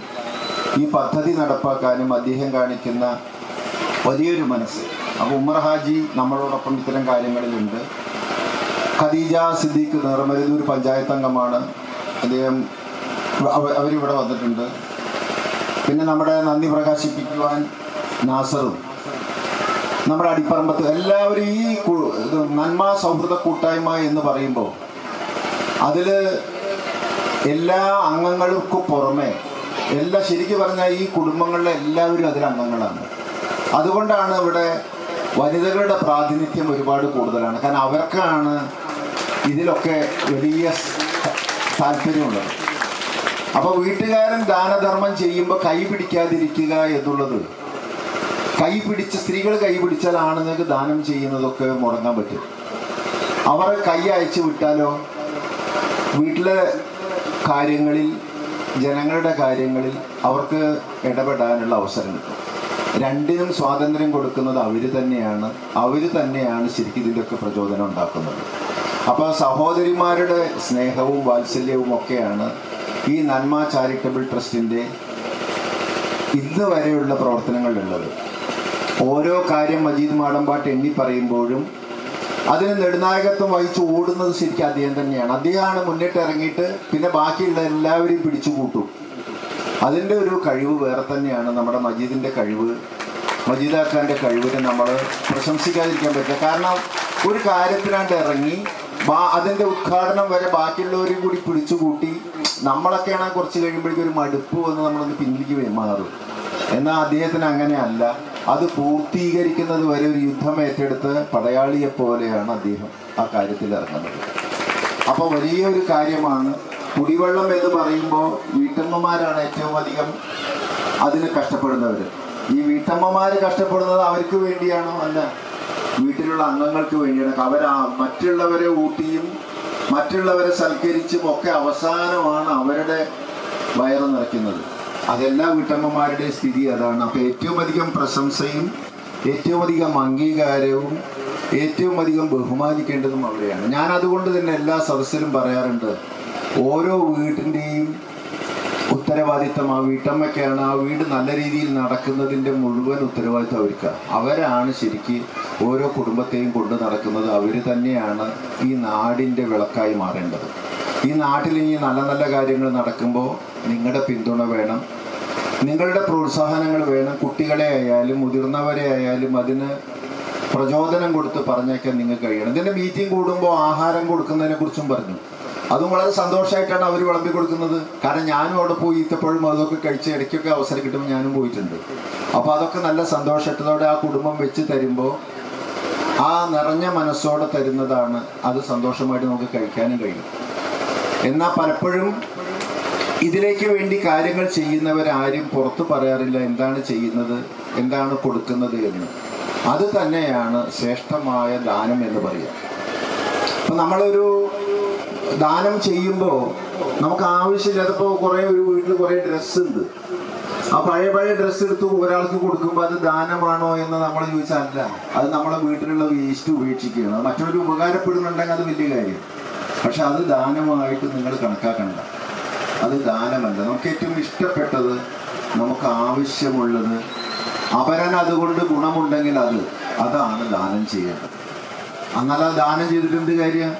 [SPEAKER 2] ഈ പദ്ധതി നടപ്പാക്കാനും അദ്ദേഹം കാണിക്കുന്ന വലിയൊരു മനസ്സ്. അപ്പോൾ ഉമർ ഹാജി നമ്മളോടൊപ്പം ഇത്തരം കാര്യങ്ങളിലുണ്ട്. ഖദീജ സിദ്ദീഖ് നേർമരുതൂർ പഞ്ചായത്ത് അംഗമാണ്. അദ്ദേഹം അവരിവിടെ വന്നിട്ടുണ്ട്. പിന്നെ നമ്മുടെ നന്ദി പ്രകാശിപ്പിക്കുവാൻ നാസറും നമ്മുടെ അടിപ്പറമ്പത്ത് എല്ലാവരും ഈ നന്മ സൗഹൃദ കൂട്ടായ്മ എന്ന് പറയുമ്പോൾ അതിൽ എല്ലാ അംഗങ്ങൾക്കും പുറമെ ശരിക്കും പറഞ്ഞാൽ ഈ കുടുംബങ്ങളിലെ എല്ലാവരും അതിൽ അംഗങ്ങളാണ്. അതുകൊണ്ടാണ് ഇവിടെ വനിതകളുടെ പ്രാതിനിധ്യം ഒരുപാട് കൂടുതലാണ്. കാരണം അവർക്കാണ് ഇതിലൊക്കെ വലിയ താല്പര്യമുള്ളത്. അപ്പോൾ വീട്ടുകാരൻ ദാനധർമ്മം ചെയ്യുമ്പോൾ കൈ പിടിക്കാതിരിക്കുക എന്നുള്ളത്, സ്ത്രീകൾ കൈ പിടിച്ചാൽ ആണുങ്ങൾക്ക് ദാനം ചെയ്യുന്നതൊക്കെ മുടങ്ങാൻ പറ്റും. അവർ കൈ അയച്ചു വിട്ടാലോ വീട്ടിലെ കാര്യങ്ങളിൽ, ജനങ്ങളുടെ കാര്യങ്ങളിൽ അവർക്ക് ഇടപെടാനുള്ള അവസരം കിട്ടും. രണ്ടിനും സ്വാതന്ത്ര്യം കൊടുക്കുന്നത് അവർ തന്നെയാണ് ശരിക്കും ഇതിൻ്റെയൊക്കെ പ്രചോദനം ഉണ്ടാക്കുന്നത്. അപ്പോൾ സഹോദരിമാരുടെ സ്നേഹവും വാത്സല്യവും ഒക്കെയാണ് ഈ നന്മ ചാരിറ്റബിൾ ട്രസ്റ്റിൻ്റെ ഇന്ന് വരെയുള്ള പ്രവർത്തനങ്ങളിലുള്ളത്. ഓരോ കാര്യം മജീദ് മാടമ്പാട്ട് എണ്ണി പറയുമ്പോഴും അതിന് നെടുനായകത്വം വഹിച്ച് ഓടുന്നത് ശരിക്കും അദ്ദേഹം തന്നെയാണ്. അദ്ദേഹമാണ് മുന്നിട്ട് ഇറങ്ങിയിട്ട് പിന്നെ ബാക്കിയുള്ള എല്ലാവരെയും പിടിച്ചു കൂട്ടും. അതിൻ്റെ ഒരു കഴിവ് വേറെ തന്നെയാണ്. നമ്മുടെ മജീദിൻ്റെ കഴിവ്, മജീദാക്കാൻ്റെ കഴിവിനെ നമ്മൾ പ്രശംസിക്കാതിരിക്കാൻ പറ്റില്ല. കാരണം ഒരു കാര്യത്തിനാണ്ട് ഇറങ്ങി അതിൻ്റെ ഉദ്ഘാടനം വരെ ബാക്കിയുള്ളവരെയും കൂടി പിടിച്ചു കൂട്ടി നമ്മളൊക്കെയാണ് കുറച്ച് കഴിയുമ്പോഴേക്കും ഒരു മടുപ്പ് വന്ന് നമ്മളൊന്ന് പിന്നിലേക്ക് മാറും. എന്നാൽ അദ്ദേഹത്തിന് അങ്ങനെയല്ല. അത് പൂർത്തീകരിക്കുന്നത് വരെ ഒരു യുദ്ധം ഏറ്റെടുത്ത് പടയാളിയെ പോലെയാണ് അദ്ദേഹം ആ കാര്യത്തിൽ ഇറങ്ങുന്നത്. അപ്പോൾ വലിയൊരു കാര്യമാണ്. കുടിവെള്ളം എന്ന് പറയുമ്പോൾ വീട്ടമ്മമാരാണ് ഏറ്റവും അധികം അതിന് കഷ്ടപ്പെടുന്നവർ. ഈ വീട്ടമ്മമാർ കഷ്ടപ്പെടുന്നത് അവർക്ക് വേണ്ടിയാണോ? അല്ല, വീട്ടിലുള്ള അംഗങ്ങൾക്ക് വേണ്ടിയാണ്. മറ്റുള്ളവരെ ഊട്ടിയും മറ്റുള്ളവരെ സൽക്കരിച്ചും ഒക്കെ അവസാനമാണ് അവരുടെ വയറ് നിറയ്ക്കുന്നത്. അതെല്ലാ വീട്ടമ്മമാരുടെയും സ്ഥിതി അതാണ്. അപ്പോൾ ഏറ്റവും അധികം പ്രശംസയും ഏറ്റവും അധികം അംഗീകാരവും ഏറ്റവും അധികം ബഹുമാനിക്കേണ്ടതും അവരെയാണ്. ഞാൻ അതുകൊണ്ട് തന്നെ എല്ലാ സദസ്സിലും പറയാറുണ്ട്, ഓരോ വീട്ടിൻ്റെയും ഉത്തരവാദിത്തം ആ വീട്ടമ്മയ്ക്കാണ്. ആ വീട് നല്ല രീതിയിൽ നടക്കുന്നതിൻ്റെ മുഴുവൻ ഉത്തരവാദിത്തം അവർക്കാണ്. അവരാണ് ശരിക്ക് ഓരോ കുടുംബത്തെയും കൊണ്ട് നടക്കുന്നത്. അവർ തന്നെയാണ് ഈ നാടിൻ്റെ വിളക്കായി മാറേണ്ടത്. ഈ നാട്ടിൽ ഇനി നല്ല നല്ല കാര്യങ്ങൾ നടക്കുമ്പോൾ നിങ്ങളുടെ പിന്തുണ വേണം, നിങ്ങളുടെ പ്രോത്സാഹനങ്ങൾ വേണം. കുട്ടികളെ ആയാലും മുതിർന്നവരെ ആയാലും അതിന് പ്രചോദനം കൊടുത്ത് പറഞ്ഞേക്കാൻ നിങ്ങൾക്ക് കഴിയണം. ഇതിൻ്റെ മീറ്റിംഗ് കൂടുമ്പോൾ ആഹാരം കൊടുക്കുന്നതിനെ കുറിച്ചും പറഞ്ഞു. അതും വളരെ സന്തോഷമായിട്ടാണ് അവർ വിളമ്പി കൊടുക്കുന്നത്. കാരണം ഞാനും അവിടെ പോയി ഈത്തപ്പഴം അതൊക്കെ കഴിച്ച് ഇടയ്ക്കൊക്കെ അവസരം കിട്ടുമ്പോൾ ഞാനും പോയിട്ടുണ്ട്. അപ്പോൾ അതൊക്കെ നല്ല സന്തോഷത്തോടെ ആ കുടുംബം വെച്ച് തരുമ്പോൾ ആ നിറഞ്ഞ മനസ്സോടെ തരുന്നതാണ്. അത് സന്തോഷമായിട്ട് നമുക്ക് കഴിക്കാനും കഴിയും. എന്നാൽ പലപ്പോഴും ഇതിലേക്ക് വേണ്ടി കാര്യങ്ങൾ ചെയ്യുന്നവരാരും പുറത്ത് പറയാറില്ല എന്താണ് ചെയ്യുന്നത്, എന്താണ് കൊടുക്കുന്നത് എന്ന്. അത് തന്നെയാണ് ശ്രേഷ്ഠമായ ദാനം എന്ന് പറയുക. അപ്പം നമ്മളൊരു ദാനം ചെയ്യുമ്പോൾ നമുക്ക് ആവശ്യമില്ലാത്തപ്പോൾ ഒരു വീട്ടിൽ കുറേ ഡ്രസ്സ് ഉണ്ട്. ആ പഴയ ഡ്രസ്സ് എടുത്ത് ഒരാൾക്ക് കൊടുക്കുമ്പോൾ അത് ദാനമാണോ എന്ന് നമ്മൾ ചോദിച്ചാൽ അല്ല, അത് നമ്മളെ വീട്ടിലുള്ള വേസ്റ്റ് ഉപേക്ഷിക്കുകയാണ്. മറ്റൊരു ഉപകാരപ്പെടുന്നുണ്ടെങ്കിൽ അത് വലിയ കാര്യം. പക്ഷെ അത് ദാനമായിട്ട് നിങ്ങൾ കണക്കാക്കണ്ട. അത് ദാനമല്ല. നമുക്ക് ഏറ്റവും ഇഷ്ടപ്പെട്ടത്, നമുക്ക് ആവശ്യമുള്ളത്, അപരൻ അതുകൊണ്ട് ഗുണമുണ്ടെങ്കിൽ അതാണ് ദാനം ചെയ്യേണ്ടത്. എന്നാൽ ആ ദാനം ചെയ്തിട്ട് എന്ത് കാര്യം?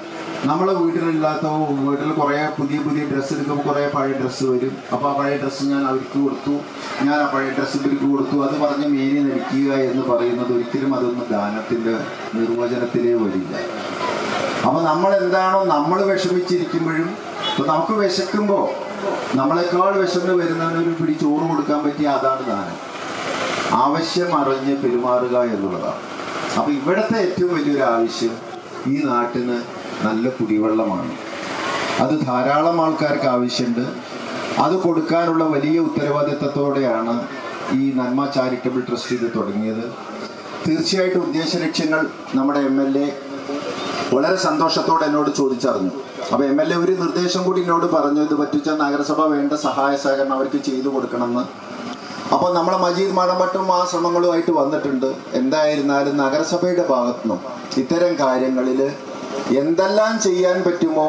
[SPEAKER 2] നമ്മളെ വീട്ടിലില്ലാത്ത വീട്ടിൽ കുറേ പുതിയ ഡ്രസ്സ് എടുക്കുമ്പോൾ കുറേ പഴയ ഡ്രസ്സ് വരും. അപ്പോൾ ആ പഴയ ഡ്രസ്സ് ഞാൻ അവർക്ക് കൊടുത്തു, ഞാൻ ആ പഴയ ഡ്രസ്സ് ഇവർക്ക് കൊടുത്തു, അത് പറഞ്ഞ് മേനി നടിക്കുക എന്ന് പറയുന്നത് ഒരിക്കലും അതൊന്നും ദാനത്തിൻ്റെ നിർവചനത്തിലേ വരില്ല. അപ്പോൾ നമ്മളെന്താണോ നമ്മൾ വിഷമിച്ചിരിക്കുമ്പോഴും, ഇപ്പോൾ നമുക്ക് വിശക്കുമ്പോൾ നമ്മളെക്കാൾ വിശന്ന് വരുന്നവനൊരു പിടി ചോറ് കൊടുക്കാൻ പറ്റിയ അതാണ് ദാനം. ആവശ്യം അറിഞ്ഞ് പെരുമാറുക എന്നുള്ളതാണ്. അപ്പോൾ ഇവിടുത്തെ ഏറ്റവും വലിയൊരു ആവശ്യം ഈ നാട്ടിന് നല്ല കുടിവെള്ളമാണ്. അത് ധാരാളം ആൾക്കാർക്ക് ആവശ്യമുണ്ട്. അത് കൊടുക്കാനുള്ള വലിയ ഉത്തരവാദിത്തത്തോടെയാണ് ഈ നന്മ ചാരിറ്റബിൾ ട്രസ്റ്റ് ഇത് തുടങ്ങിയത്. തീർച്ചയായിട്ടും ഉദ്ദേശ ലക്ഷ്യങ്ങൾ നമ്മുടെ MLA വളരെ സന്തോഷത്തോടെ എന്നോട് ചോദിച്ചറിഞ്ഞു. അപ്പോൾ MLA ഒരു നിർദ്ദേശം കൂടി എന്നോട് പറഞ്ഞു, ഇത് പറ്റിച്ച നഗരസഭ വേണ്ട സഹായ സഹകരണം അവർക്ക് ചെയ്തു കൊടുക്കണമെന്ന്. അപ്പോൾ നമ്മളെ മജീദ് മാടമ്പാട്ടും ആ ശ്രമങ്ങളുമായിട്ട് വന്നിട്ടുണ്ട്. എന്തായിരുന്നാലും നഗരസഭയുടെ ഭാഗത്തുനിന്നും ഇത്തരം കാര്യങ്ങളിൽ എന്തെല്ലാം ചെയ്യാൻ പറ്റുമോ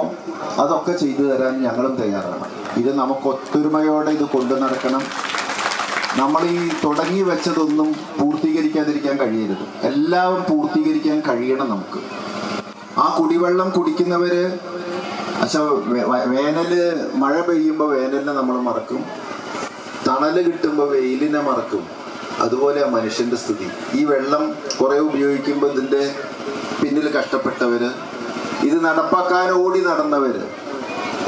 [SPEAKER 2] അതൊക്കെ ചെയ്തു തരാൻ ഞങ്ങളും തയ്യാറാണ്. ഇത് നമുക്ക് ഒത്തൊരുമയോടെ ഇത് കൊണ്ടു നടക്കണം. നമ്മൾ ഈ തുടങ്ങി വെച്ചതൊന്നും പൂർത്തീകരിക്കാതിരിക്കാൻ കഴിയരുത്. എല്ലാം പൂർത്തീകരിക്കാൻ കഴിയണം നമുക്ക്. ആ കുടിവെള്ളം കുടിക്കുന്നവര് വേനല് മഴ പെയ്യുമ്പോൾ വേനലിനെ നമ്മൾ മറക്കും, തണല് കിട്ടുമ്പോൾ വെയിലിനെ മറക്കും. അതുപോലെ മനുഷ്യന്റെ സ്ഥിതി. ഈ വെള്ളം കുറെ ഉപയോഗിക്കുമ്പോൾ ഇതിന്റെ പിന്നിൽ കഷ്ടപ്പെട്ടവര്, ഇത് നടപ്പാക്കാൻ ഓടി നടന്നവര്,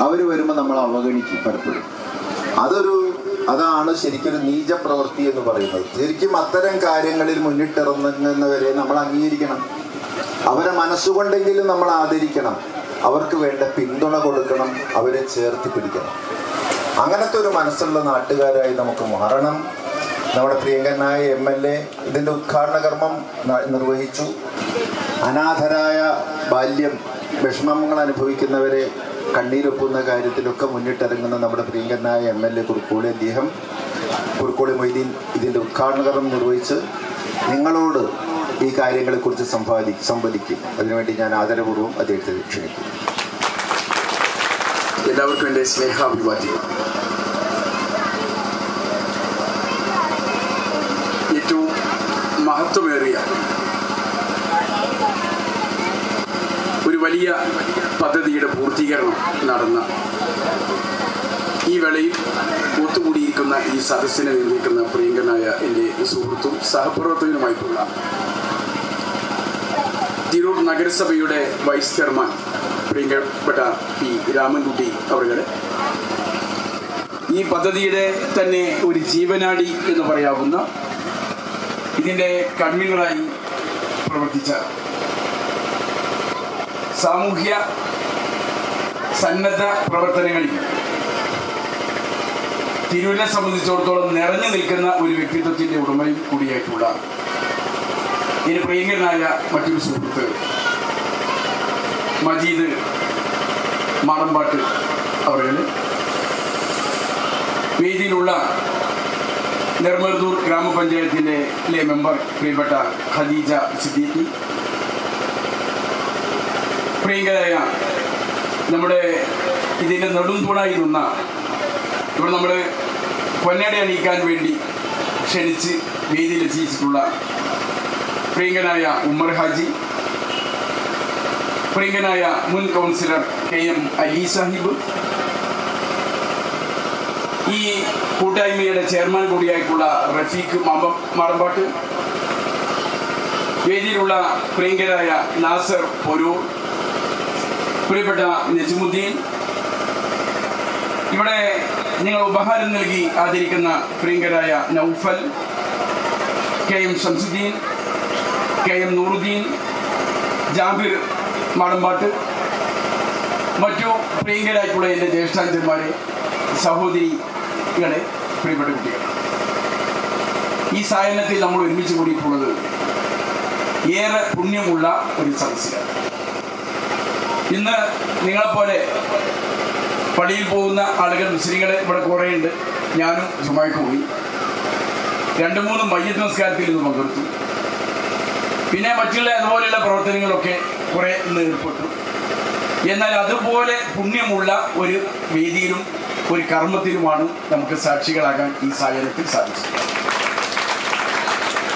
[SPEAKER 2] അവർ വരുമ്പോൾ നമ്മൾ അവഗണിക്കും പലപ്പോഴും. അതാണ് ശരിക്കൊരു നീച പ്രവൃത്തി എന്ന് പറയുന്നത്. ശരിക്കും അത്തരം കാര്യങ്ങളിൽ മുന്നിട്ടിറങ്ങുന്നവരെ നമ്മൾ അംഗീകരിക്കണം. അവരെ മനസ്സുകൊണ്ടെങ്കിലും നമ്മൾ ആദരിക്കണം. അവർക്ക് വേണ്ട പിന്തുണ കൊടുക്കണം. അവരെ ചേർത്ത് പിടിക്കണം. അങ്ങനത്തെ ഒരു മനസ്സുള്ള നാട്ടുകാരായി നമുക്ക് മാറണം. നമ്മുടെ പ്രിയങ്കരനായ MLA ഇതിൻ്റെ ഉദ്ഘാടന കർമ്മം നിർവഹിച്ചു. അനാഥരായ ബാല്യം വിഷമങ്ങൾ അനുഭവിക്കുന്നവരെ കണ്ണീരൊപ്പുന്ന കാര്യത്തിലൊക്കെ മുന്നിട്ടിറങ്ങുന്ന നമ്മുടെ പ്രിയങ്കരനായ MLA കുറുക്കോളി മൊയ്തീൻ ഇതിൻ്റെ ഉദ്ഘാടന കർമ്മം നിർവഹിച്ച് നിങ്ങളോട് ഈ കാര്യങ്ങളെക്കുറിച്ച് സംവദിക്കും. അതിനുവേണ്ടി ഞാൻ ആദരപൂർവ്വം അദ്ദേഹത്തെ ക്ഷണിക്കും.
[SPEAKER 3] എല്ലാവർക്കും എൻ്റെ സ്നേഹാഭിവാദ്യം. ഏറ്റവും മഹത്വമേറിയ ഒരു വലിയ പദ്ധതിയുടെ പൂർത്തീകരണം നടന്ന ഈ വേളയിൽ ഒത്തുകൂടിയിരിക്കുന്ന ഈ സദസ്സിനെ നിർവഹിക്കുന്ന പ്രിയങ്കരനായ എൻ്റെ സുഹൃത്തും സഹപ്രവർത്തകനുമായിട്ടുള്ള തിരൂർ നഗരസഭയുടെ വൈസ് ചെയർമാൻ പ്രിയപ്പെട്ട P. രാമൻകുട്ടി അവരുടെ ഈ പദ്ധതിയുടെ തന്നെ ഒരു ജീവനാടി എന്ന് പറയാവുന്ന ഇതിൻ്റെ കൺവീനറായി പ്രവർത്തിച്ച സാമൂഹ്യ സന്നദ്ധ പ്രവർത്തനങ്ങളിൽ തിരൂരിനെ സംബന്ധിച്ചിടത്തോളം നിറഞ്ഞു നിൽക്കുന്ന ഒരു വ്യക്തിത്വത്തിൻ്റെ ഉടമയും കൂടിയായിട്ടുള്ള ഇതിന് പ്രിയങ്കരനായ മറ്റൊരു സുഹൃത്ത് മജീദ് മാറമ്പാട്ട് അവരുടെ വേദിയിലുള്ള നെർമർദൂർ ഗ്രാമപഞ്ചായത്തിലെ മെമ്പർ പ്രിയപ്പെട്ട ഖദീജ സിദ്ദീഖി, പ്രിയങ്കരായ നമ്മുടെ ഇതിൻ്റെ നെടുംതൂണായി നിന്ന ഇവിടെ നമ്മൾ പൊന്നാട അണിയിക്കാൻ വേണ്ടി ക്ഷണിച്ച് വേദിയിൽ എത്തിച്ചിട്ടുള്ള പ്രിയങ്കനായ ഉമ്മർ ഹാജി, പ്രിയങ്കനായ മുൻ കൗൺസിലർ KM അലി സാഹിബ്, ഈ കൂട്ടായ്മയുടെ ചെയർമാൻ കൂടിയായിട്ടുള്ള റഫീഖ് മാറമ്പാട്ട്, വേദിയിലുള്ള പ്രിയങ്കരായ നാസർ പൊരൂർ, പ്രിയപ്പെട്ട നജ്മുദ്ദീൻ, ഇവിടെ നിങ്ങൾ ഉപഹാരം നൽകി ആദരിക്കുന്ന പ്രിയങ്കരായ നൗഫൽ, KM ഷംസുദ്ദീൻ, KM നൂറുദ്ദീൻ, ജാബിർ മാടമ്പാട്ട്, മറ്റു പ്രിയങ്കരായിട്ടുള്ള എൻ്റെ ജ്യേഷ്ഠാഞ്ചന്മാരെ, സഹോദരികളെ, പ്രിയപ്പെട്ട കുട്ടികൾ, ഈ സായനത്തിൽ നമ്മൾ ഒരുമിച്ച് കൂടിയിട്ടുള്ളത് ഏറെ പുണ്യമുള്ള ഒരു സദസ്സിലാണ്. ഇന്ന് നിങ്ങളെപ്പോലെ പള്ളിയിൽ പോകുന്ന ആളുകൾ മുസ്ലിങ്ങൾ ഇവിടെ കുറേയുണ്ട്. ഞാനും ജുമായ്ക്ക് പോയി 2-3 മയ്യിത്ത് നമസ്കാരത്തിൽ നിന്ന് പങ്കെടുത്തു. പിന്നെ മറ്റുള്ള അതുപോലെയുള്ള പ്രവർത്തനങ്ങളൊക്കെ കുറേ ഇന്ന് ഏർപ്പെട്ടു. എന്നാൽ അതുപോലെ പുണ്യമുള്ള ഒരു വേദിയിലും ഒരു കർമ്മത്തിലുമാണ് നമുക്ക് സാക്ഷികളാകാൻ ഈ സാഹചര്യത്തിൽ സാധിച്ചത്.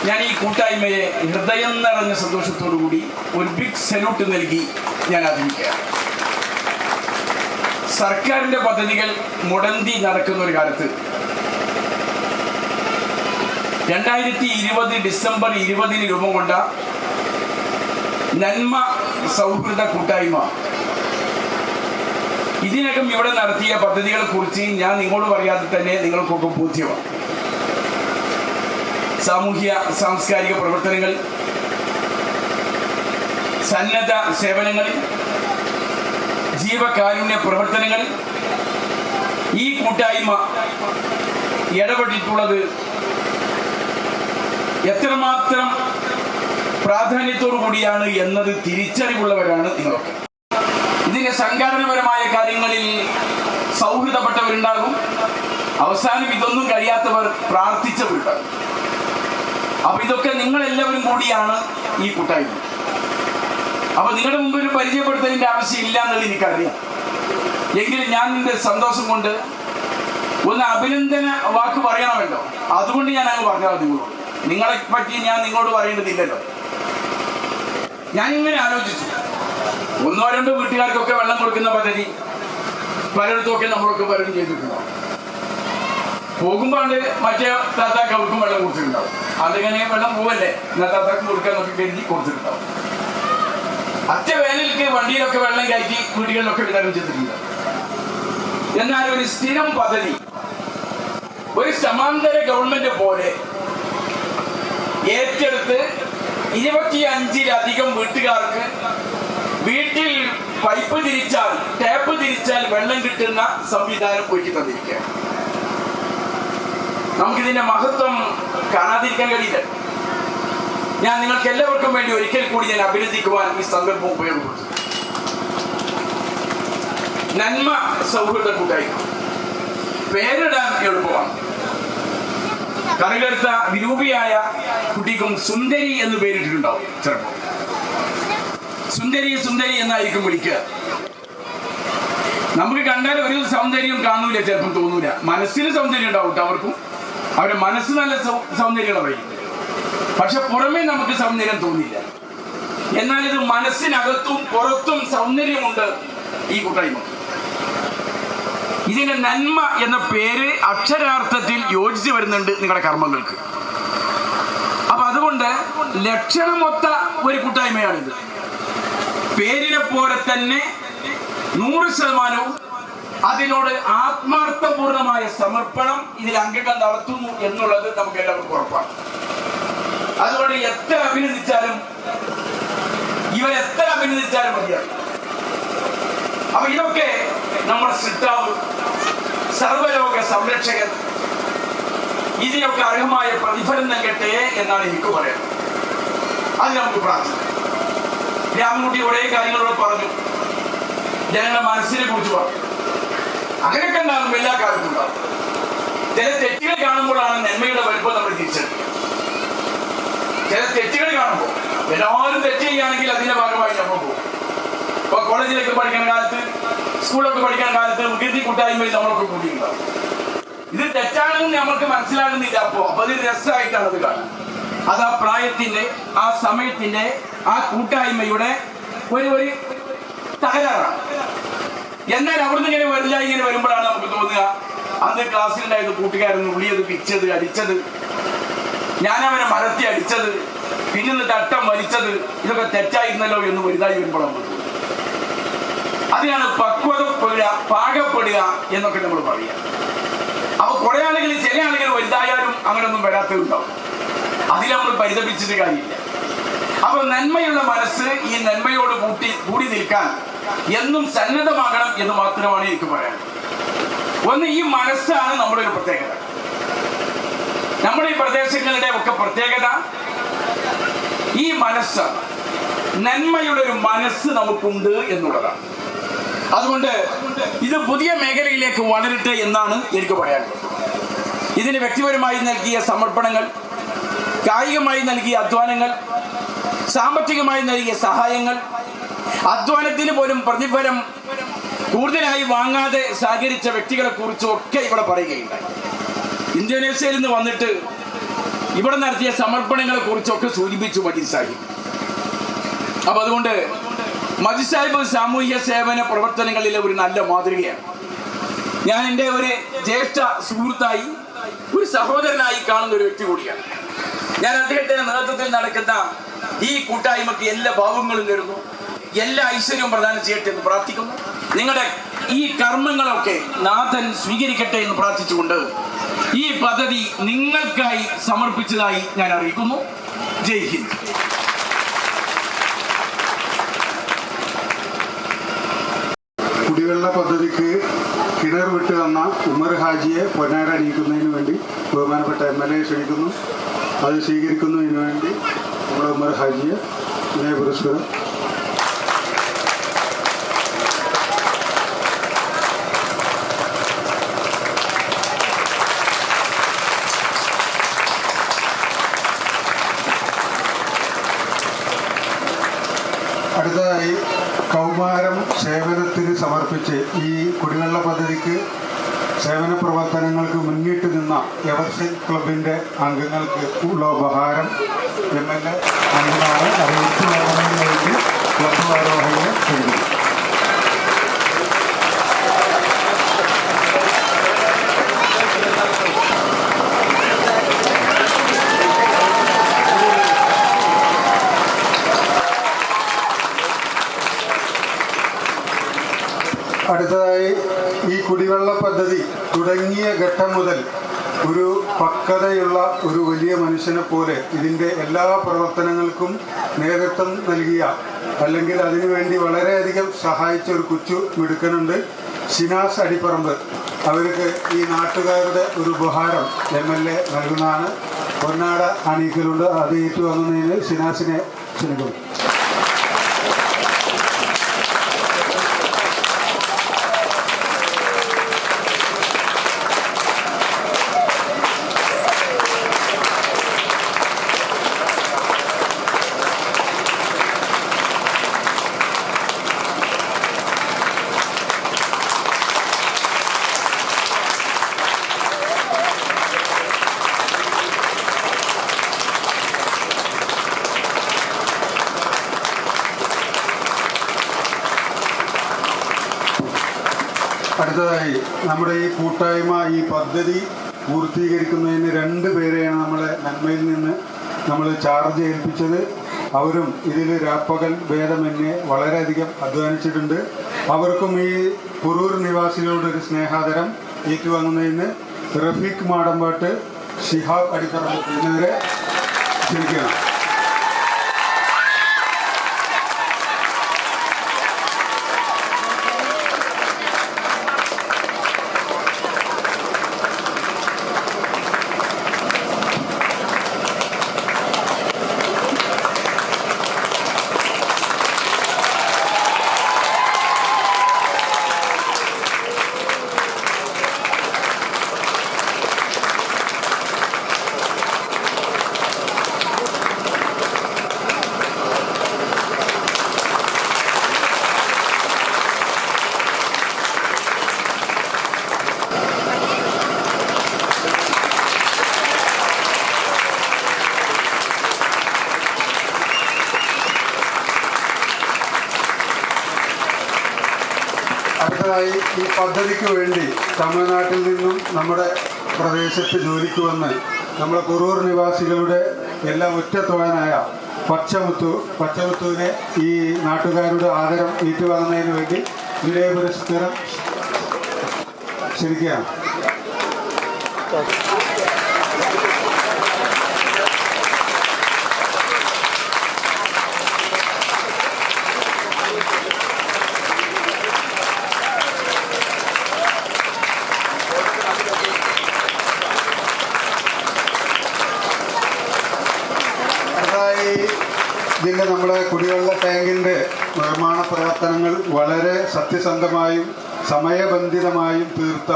[SPEAKER 3] ഞാൻ ഈ കൂട്ടായ്മയെ ഹൃദയം നിറഞ്ഞ സന്തോഷത്തോടു കൂടി ഒരു ബിഗ് സല്യൂട്ട് നൽകി ഞാൻ ആദരിക്കുകയാണ്. സർക്കാരിൻ്റെ പദ്ധതികൾ മുടന്തി നടക്കുന്ന ഒരു കാലത്ത് 2020 ഡിസംബർ 20 രൂപം കൊണ്ട നന്മ സൗഹൃദ കൂട്ടായ്മ ഇതിനകം ഇവിടെ നടത്തിയ പദ്ധതികളെ കുറിച്ച് ഞാൻ നിങ്ങളോട് പറയാതെ തന്നെ നിങ്ങൾക്കൊക്കെ ബോധ്യമാണ്. സാമൂഹ്യ സാംസ്കാരിക പ്രവർത്തനങ്ങൾ, സന്നദ്ധ സേവനങ്ങളിൽ, ജീവകാരുണ്യ പ്രവർത്തനങ്ങളിൽ ഈ കൂട്ടായ്മ ഇടപെട്ടിട്ടുള്ളത് എത്രമാത്രം പ്രാധാന്യത്തോടു കൂടിയാണ് എന്നത് തിരിച്ചറിവുള്ളവരാണ് നിങ്ങളൊക്കെ. ഇതിന്റെ സംഘടനപരമായ കാര്യങ്ങളിൽ സൗഹൃദപ്പെട്ടവരുണ്ടാകും, അവസാനം ഇതൊന്നും കഴിയാത്തവർ പ്രാർത്ഥിച്ചവരുണ്ടാകും. അപ്പൊ ഇതൊക്കെ നിങ്ങളെല്ലാവരും കൂടിയാണ് ഈ കൂട്ടായ്മ. അപ്പൊ നിങ്ങളുടെ മുമ്പ് ഒരു പരിചയപ്പെടുത്തലിന്റെ ആവശ്യമില്ല എന്നുള്ളത് എനിക്കറിയാം. എങ്കിലും ഞാൻ എൻ്റെ സന്തോഷം കൊണ്ട് ഒന്ന് അഭിനന്ദന വാക്ക് പറയണമല്ലോ, അതുകൊണ്ട് ഞാൻ അങ്ങ് പറഞ്ഞാൽ നിങ്ങളോട്. നിങ്ങളെ പറ്റി ഞാൻ നിങ്ങളോട് പറയേണ്ടതില്ലല്ലോ. ഞാനിങ്ങനെ ആലോചിച്ചു, 1-2 വീട്ടുകാർക്കൊക്കെ വെള്ളം കൊടുക്കുന്ന പദ്ധതി പലയിടത്തുമൊക്കെ നമ്മളൊക്കെ പലരും ചെയ്തിട്ടുണ്ടാവും. പോകുമ്പോൾ മറ്റേ താത്താക്ക് അവർക്കും വെള്ളം കൊടുത്തിട്ടുണ്ടാവും. അതിങ്ങനെ വെള്ളം പോവല്ലേ എന്നാൽ താത്താക്ക് കൊടുക്കാന്നൊക്കെ കരുതി കൊടുത്തിട്ടുണ്ടാവും. വേനൽക്ക് വണ്ടിയിലൊക്കെ വെള്ളം കയറ്റി വീടുകളിലൊക്കെ വിതരണം ചെയ്തിട്ടുണ്ടാവും. എന്നാൽ ഒരു സ്ഥിരം പദ്ധതി ഒരു സമാന്തര ഗവൺമെന്റ് പോലെ ഏറ്റെടുത്ത് 25-ലധികം വീട്ടുകാർക്ക് വീട്ടിൽ പൈപ്പ് തിരിച്ചാൽ ടാപ്പ് തിരിച്ചാൽ വെള്ളം കിട്ടുന്ന സംവിധാനം ഒരുക്കി തന്നിരിക്കുക. നമുക്കിതിന്റെ മഹത്വം കാണാതിരിക്കാൻ കഴിയില്ല. ഞാൻ നിങ്ങൾക്ക് എല്ലാവർക്കും വേണ്ടി ഒരിക്കൽ കൂടി ഞാൻ അഭിനന്ദിക്കുവാൻ ഈ സന്ദർഭം ഉപയോഗപ്പെടുത്തും. നന്മ സൗഹൃദ കൂട്ടായ്മ പേരിടാൻ എളുപ്പമാണ്. കറികെടുത്ത വിരൂപിയായ കുട്ടിക്കും സുന്ദരി എന്ന് പേരിട്ടിട്ടുണ്ടാവും. ചിലപ്പോൾ സുന്ദരി സുന്ദരി എന്നായിരിക്കും വിളിക്കുക. നമുക്ക് കണ്ടാൽ ഒരു സൗന്ദര്യം കാണൂല, ചിലപ്പം തോന്നൂല. മനസ്സിന് സൗന്ദര്യം ഉണ്ടാവും അവർക്കും, അവരുടെ മനസ്സ് നല്ല സൗന്ദര്യം പറയും. പക്ഷെ പുറമേ നമുക്ക് സൗന്ദര്യം തോന്നില്ല. എന്നാൽ ഇത് മനസ്സിനകത്തും പുറത്തും സൗന്ദര്യമുണ്ട് ഈ കൂട്ടായ്മ. ഇതിന്റെ നന്മ എന്ന പേര് അക്ഷരാർത്ഥത്തിൽ യോജിച്ച് വരുന്നുണ്ട് നിങ്ങളുടെ കർമ്മങ്ങൾക്ക്. അപ്പൊ അതുകൊണ്ട് ലക്ഷണമൊത്ത ഒരു കൂട്ടായ്മയാണിത്. പേരിനെ പോലെ തന്നെ 100% അതിനോട് ആത്മാർത്ഥപൂർണമായ സമർപ്പണം ഇതിൽ അംഗങ്ങൾ നടത്തുന്നു എന്നുള്ളത് നമുക്ക് എല്ലാവർക്കും ഉറപ്പാണ്. അതുകൊണ്ട് എത്ര അഭിനന്ദിച്ചാലും മതിയാകും. അപ്പൊ ഇതൊക്കെ നമ്മുടെ സൃഷ്ടാവ്, സർവലോക സംരക്ഷകൻ ഇതിനൊക്കെ അർഹമായ പ്രതിഫലം നൽകട്ടെ എന്നാണ് എനിക്ക് പറയുന്നത്. അത് നമുക്ക് പ്രാർത്ഥിക്കാം. രാമൻകുട്ടി ഒരേ കാര്യങ്ങളോട് പറഞ്ഞു, ജനങ്ങളുടെ മനസ്സിനെ കുറിച്ച് പറഞ്ഞു. അങ്ങനെയൊക്കെ ഉണ്ടാകും, എല്ലാ കാലത്തും ഉണ്ടാകും. ചില തെറ്റുകൾ കാണുമ്പോഴാണ് നന്മയുടെ വലുപ്പം നമ്മൾ തിരിച്ചറിയുന്നത്. ചില തെറ്റുകൾ കാണുമ്പോൾ എല്ലാവരും തെറ്റ് ചെയ്യുകയാണെങ്കിൽ അതിന്റെ ഭാഗമായി നമ്മൾ പോകും. ഇപ്പൊ കോളേജിലൊക്കെ പഠിക്കുന്ന കാലത്ത്, സ്കൂളൊക്കെ പഠിക്കുന്ന കാലത്ത് വികൃതി കൂട്ടായ്മയിൽ നമ്മളൊക്കെ കൂട്ടിയിട്ടുണ്ടാവും. ഇത് തെറ്റാണെന്ന് നമ്മൾക്ക് മനസ്സിലാകുന്നില്ല. അപ്പൊ അത് രസമായിട്ടാണ് അത് കാണുന്നത്. അത് ആ പ്രായത്തിന്റെ, ആ സമയത്തിന്റെ, ആ കൂട്ടായ്മയുടെ ഒരു തകരാറാണ്. എന്നാൽ അവിടുന്ന് ഇങ്ങനെ വരുമ്പോഴാണ് നമുക്ക് തോന്നുക, അന്ന് ക്ലാസ്സിലുണ്ടായത് കൂട്ടുകാരൻ ഉള്ളിയത്, പിച്ചത്, അടിച്ചത്, ഞാനവനെ മരത്തി അടിച്ചത്, പിന്നെ തട്ടം വലിച്ചത്, ഇതൊക്കെ തെറ്റായിരുന്നല്ലോ എന്ന് വലുതായി വരുമ്പോഴാണ്. അതിനാണ് പക്വതപ്പെടുക, പാകപ്പെടുക എന്നൊക്കെ നമ്മൾ പറയുക. അപ്പൊ കുറെ ആളുകൾ, ചില ആളുകൾ വലുതായാലും അങ്ങനെയൊന്നും വരാത്തതുണ്ടാവും. അതിൽ നമ്മൾ പരിതപിച്ചിട്ട് കാര്യമില്ല. അപ്പൊ നന്മയുള്ള മനസ്സ് ഈ നന്മയോട് കൂടി നിൽക്കാൻ എന്നും സന്നദ്ധമാകണം എന്ന് മാത്രമാണ് എനിക്ക് പറയാൻ. ഒന്ന്, ഈ മനസ്സാണ് നമ്മുടെ ഒരു പ്രത്യേകത. നമ്മുടെ ഈ പ്രദേശങ്ങളുടെ ഒക്കെ പ്രത്യേകത ഈ മനസ്സാണ്. നന്മയുടെ ഒരു മനസ്സ് നമുക്കുണ്ട് എന്നുള്ളതാണ്. അതുകൊണ്ട് ഇത് പുതിയ മേഖലയിലേക്ക് വളരട്ടെ എന്നാണ് എനിക്ക് പറയാനുള്ളത്. ഇതിന് വ്യക്തിപരമായി നൽകിയ സമർപ്പണങ്ങൾ, കായികമായി നൽകിയ അധ്വാനങ്ങൾ, സാമ്പത്തികമായി നൽകിയ സഹായങ്ങൾ, അധ്വാനത്തിന് പോലും പ്രതിഫലം കൂടുതലായി വാങ്ങാതെ സഹകരിച്ച വ്യക്തികളെ കുറിച്ചും ഒക്കെ ഇവിടെ പറയുകയുണ്ടായി. ഇന്തോനേഷ്യയിൽ നിന്ന് വന്നിട്ട് ഇവിടെ നടത്തിയ സമർപ്പണങ്ങളെ കുറിച്ചൊക്കെ സൂചിപ്പിച്ചു മജീദ് സാഹിബ്. അപ്പൊ അതുകൊണ്ട് മജീദ് സാഹിബ് സാമൂഹിക സേവന പ്രവർത്തനങ്ങളിലെ ഒരു നല്ല മാതൃകയാണ്. ഞാൻ എൻ്റെ ഒരു ജ്യേഷ്ഠ സുഹൃത്തായി, ഒരു സഹോദരനായി കാണുന്ന ഒരു വ്യക്തി കൂടിയാണ്. ഞാൻ അദ്ദേഹത്തിന്റെ നേതൃത്വത്തിൽ നടക്കുന്ന ഈ കൂട്ടായ്മക്ക് എല്ലാ ഭാവങ്ങളും നേരുന്നു, എല്ലാ ഐശ്വര്യവും പ്രദാനം ചെയ്യട്ടെ എന്ന് പ്രാർത്ഥിക്കുന്നു. നിങ്ങളുടെ ഈ കർമ്മങ്ങളൊക്കെ നാഥൻ സ്വീകരിക്കട്ടെ എന്ന് പ്രാർത്ഥിച്ചുകൊണ്ട് ഈ പദ്ധതി നിങ്ങൾക്കായി സമർപ്പിച്ചതായി ഞാൻ അറിയിക്കുന്നു. ജയ് ഹിന്ദ്.
[SPEAKER 4] കുടിവെള്ള പദ്ധതിക്ക് കിണർ വിട്ട് തന്ന ഉമർ ഹാജിയെ പൊന്നാര അണിയിക്കുന്നതിന് വേണ്ടി ബഹുമാനപ്പെട്ട MLA ക്ഷണിക്കുന്നു. അത് സ്വീകരിക്കുന്നതിന് വേണ്ടി നമ്മുടെ ഉമർ ഹാജിയെ പുരസ്കാരം. അടുത്തതായി കൗമാരം സേവനത്തിന് സമർപ്പിച്ച് ഈ കുടിവെള്ള പദ്ധതിക്ക് സേവന പ്രവർത്തനങ്ങൾക്ക് മുന്നിട്ട് നിന്ന എവർസൻ ക്ലബിൻ്റെ അംഗങ്ങൾക്ക് ഉള്ള ഉപഹാരം MLA അംഗങ്ങളാണ് അറിയിച്ചു നൽകുന്നതിന് വേണ്ടി ക്ലബ് ഭാരവാഹികളെ ക്ഷണിക്കുന്നു. അടുത്തതായി ഈ കുടിവെള്ള പദ്ധതി തുടങ്ങിയ ഘട്ടം മുതൽ ഒരു പക്വതയുള്ള ഒരു വലിയ മനുഷ്യനെ പോലെ ഇതിൻ്റെ എല്ലാ പ്രവർത്തനങ്ങൾക്കും നേതൃത്വം നൽകിയ, അല്ലെങ്കിൽ അതിനുവേണ്ടി വളരെയധികം സഹായിച്ച ഒരു കൊച്ചു മിടുക്കനുണ്ട്, ഷിനാസ് അടിപ്പറമ്പ്. അവർക്ക് ഈ നാട്ടുകാരുടെ ഒരു ഉപഹാരം MLA നൽകുന്നതാണ്. പൊന്നാട അണിയിക്കലുണ്ട്. അത് ഏറ്റുവാങ്ങുന്നതിന് ഷിനാസിനെ ക്ഷണിക്കും. അടുത്തതായി നമ്മുടെ ഈ കൂട്ടായ്മ ഈ പദ്ധതി പൂർത്തീകരിക്കുന്നതിന് 2 പേരെയാണ് നമ്മളെ നന്മയിൽ നിന്ന് നമ്മൾ ചാർജ് ഏൽപ്പിച്ചത്. അവരും ഇതിൽ രാപ്പകൽ ഭേദമന്യേ വളരെയധികം അധ്വാനിച്ചിട്ടുണ്ട്. അവർക്കും ഈ പുറൂർ നിവാസികളുടെ ഒരു സ്നേഹാദരം ഏറ്റുവാങ്ങുന്നതിന് റഫീഖ് മാടമ്പാട്ട്, ഷിഹാബ് അടിപ്പറമ്പ് എന്നിവരെ ക്ഷണിക്കണം. അടുത്തതായി ഈ പദ്ധതിക്ക് വേണ്ടി തമിഴ്നാട്ടിൽ നിന്നും നമ്മുടെ പ്രദേശത്ത് ജോലിക്ക് വന്ന് നമ്മുടെ കുറൂർ നിവാസികളുടെ എല്ലാം ഒറ്റത്തോഴനായ പച്ചമുത്തുവിനെ ഈ നാട്ടുകാരുടെ ആദരം ഏറ്റുവാങ്ങുന്നതിന് വേണ്ടി വിനയ പുരസ്കാരം ക്ഷണിക്കുകയാണ്. ഇതിൻ്റെ നമ്മുടെ കുടിവെള്ള ടാങ്കിൻ്റെ നിർമ്മാണ പ്രവർത്തനങ്ങൾ വളരെ സത്യസന്ധമായും സമയബന്ധിതമായും തീർത്ത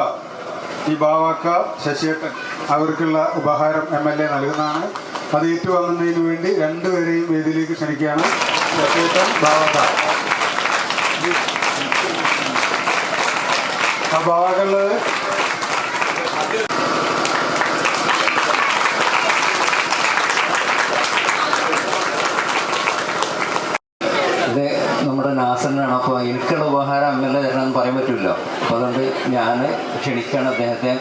[SPEAKER 4] ഈ ബാവാക്ക ശശിയേട്ടൻ അവർക്കുള്ള ഉപഹാരം MLA നൽകുന്നതാണ്. അത് ഏറ്റുവാങ്ങുന്നതിന് വേണ്ടി 2 പേരെയും വേദിയിലേക്ക് ക്ഷണിക്കുകയാണ്. ശശിയേട്ടൻ, ബാവാക്ക. ആ ബാവാക്കള്
[SPEAKER 1] ഇത് നമ്മുടെ നാസറിനാണ്. അപ്പോൾ എനിക്കുള്ള ഉപഹാരം MLA തരണമെന്ന് പറയാൻ പറ്റില്ലല്ലോ. അപ്പോൾ അതുകൊണ്ട് ഞാൻ ക്ഷണിക്കുകയാണ് അദ്ദേഹത്തെ.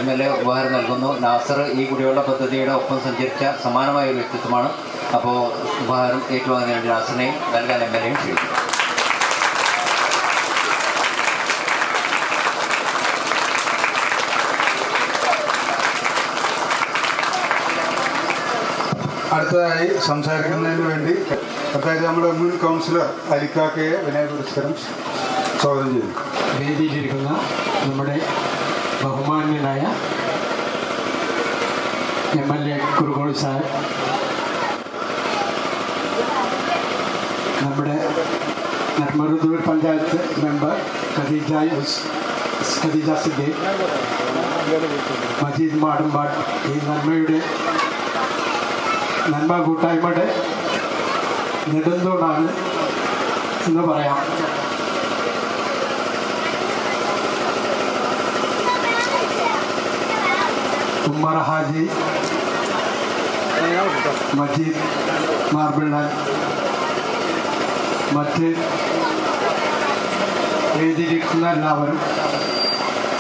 [SPEAKER 1] MLA ഉപഹാരം നൽകുന്നു. നാസർ ഈ കുടിവെള്ള പദ്ധതിയുടെ ഒപ്പം സഞ്ചരിച്ച സമാനമായ ഒരു വ്യക്തിത്വമാണ്. അപ്പോൾ ഉപഹാരം ഏറ്റുവാങ്ങാൻ വേണ്ടി നാസറിനെയും നൽകാൻ MLAയും ക്ഷണിക്കും.
[SPEAKER 4] അടുത്തതായി സംസാരിക്കുന്നതിന് വേണ്ടി അതായത് നമ്മുടെ മുൻ കൗൺസിലർ അലിക്കാക്കയെ വിനയ പുരസ്കാരം സ്വാഗതം ചെയ്തു.
[SPEAKER 5] വേദിയിലിരിക്കുന്ന നമ്മുടെ ബഹുമാന്യനായ MLA കുറുകോളി സാഹിബ്, നമ്മുടെ നെന്മരുതൂർ പഞ്ചായത്ത് മെമ്പർ ഖദീജ സിദ്ദീഖ്, മജീദ് മാടമ്പാട്ട്, ഈ നന്മ കൂട്ടായ്മയുടെ നെടുന്തൂണാണ് എന്ന് പറയാം. ഉമ്മർ ഹാജി, മജീദ് മാർബിളൻ, മറ്റ് വേദിയിരിക്കുന്ന എല്ലാവരും,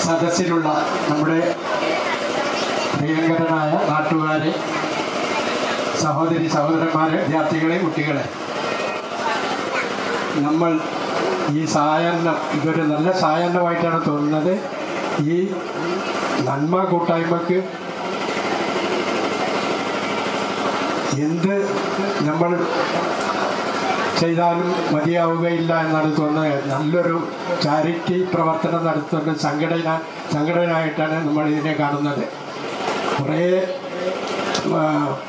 [SPEAKER 5] സദസ്സിലുള്ള നമ്മുടെ പ്രിയങ്കരനായ നാട്ടുകാരെ, സഹോദരന്മാരെ, വിദ്യാർത്ഥികളെ, കുട്ടികളെ, നമ്മൾ ഈ സായാഹ്നം ഇതൊരു നല്ല സായാഹ്നമായിട്ടാണ് തോന്നുന്നത്. ഈ നന്മ കൂട്ടായ്മക്ക് എന്ത് നമ്മൾ ചെയ്താലും മതിയാവുകയില്ല എന്നാണ് തോന്നുന്നത്. നല്ലൊരു ചാരിറ്റി പ്രവർത്തനം നടത്തുന്ന സംഘടനയായിട്ടാണ് നമ്മൾ ഇതിനെ കാണുന്നത്. കുറേ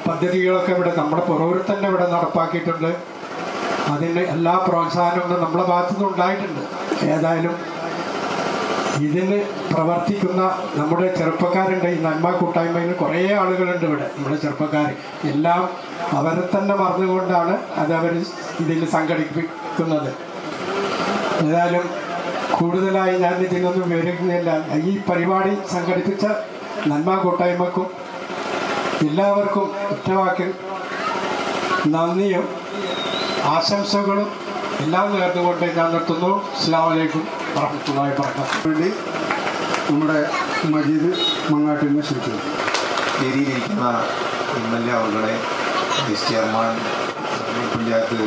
[SPEAKER 5] പദ്ധതികളൊക്കെ ഇവിടെ നമ്മുടെ പുറവിൽ തന്നെ ഇവിടെ നടപ്പാക്കിയിട്ടുണ്ട്. അതിന് എല്ലാ പ്രോത്സാഹനങ്ങളും നമ്മുടെ ഭാഗത്തുനിന്ന് ഉണ്ടായിട്ടുണ്ട്. ഏതായാലും ഇതിന് പ്രവർത്തിക്കുന്ന നമ്മുടെ ചെറുപ്പക്കാരുണ്ട്. ഈ നന്മ കൂട്ടായ്മയിൽ കുറേ ആളുകളുണ്ട് ഇവിടെ. നമ്മുടെ ചെറുപ്പക്കാർ എല്ലാം അവരെ തന്നെ മറന്നുകൊണ്ടാണ് അത് അവർ ഇതിൽ സംഘടിപ്പിക്കുന്നത്. ഏതായാലും കൂടുതലായി ഞാൻ ഇതിനൊന്നും വിവരിക്കുന്നില്ല. ഈ പരിപാടി സംഘടിപ്പിച്ച നന്മ കൂട്ടായ്മക്കും എല്ലാവർക്കും ഒറ്റവാക്കിൽ നന്ദിയും ആശംസകളും എല്ലാം നേർന്നുകൊണ്ട് ഞാൻ നിർത്തുന്നു. അസ്സലാമു അലൈക്കും വറഹ്മത്തുള്ളാഹി വബറകാതുഹു.
[SPEAKER 4] വേണ്ടി നമ്മുടെ മജീദ് മങ്ങാട്ടിനെ ക്ഷണിക്കുന്നു.
[SPEAKER 6] വേദിയിലിരിക്കുന്ന MLA അവരുടെ വൈസ് ചെയർമാൻ, പഞ്ചായത്ത്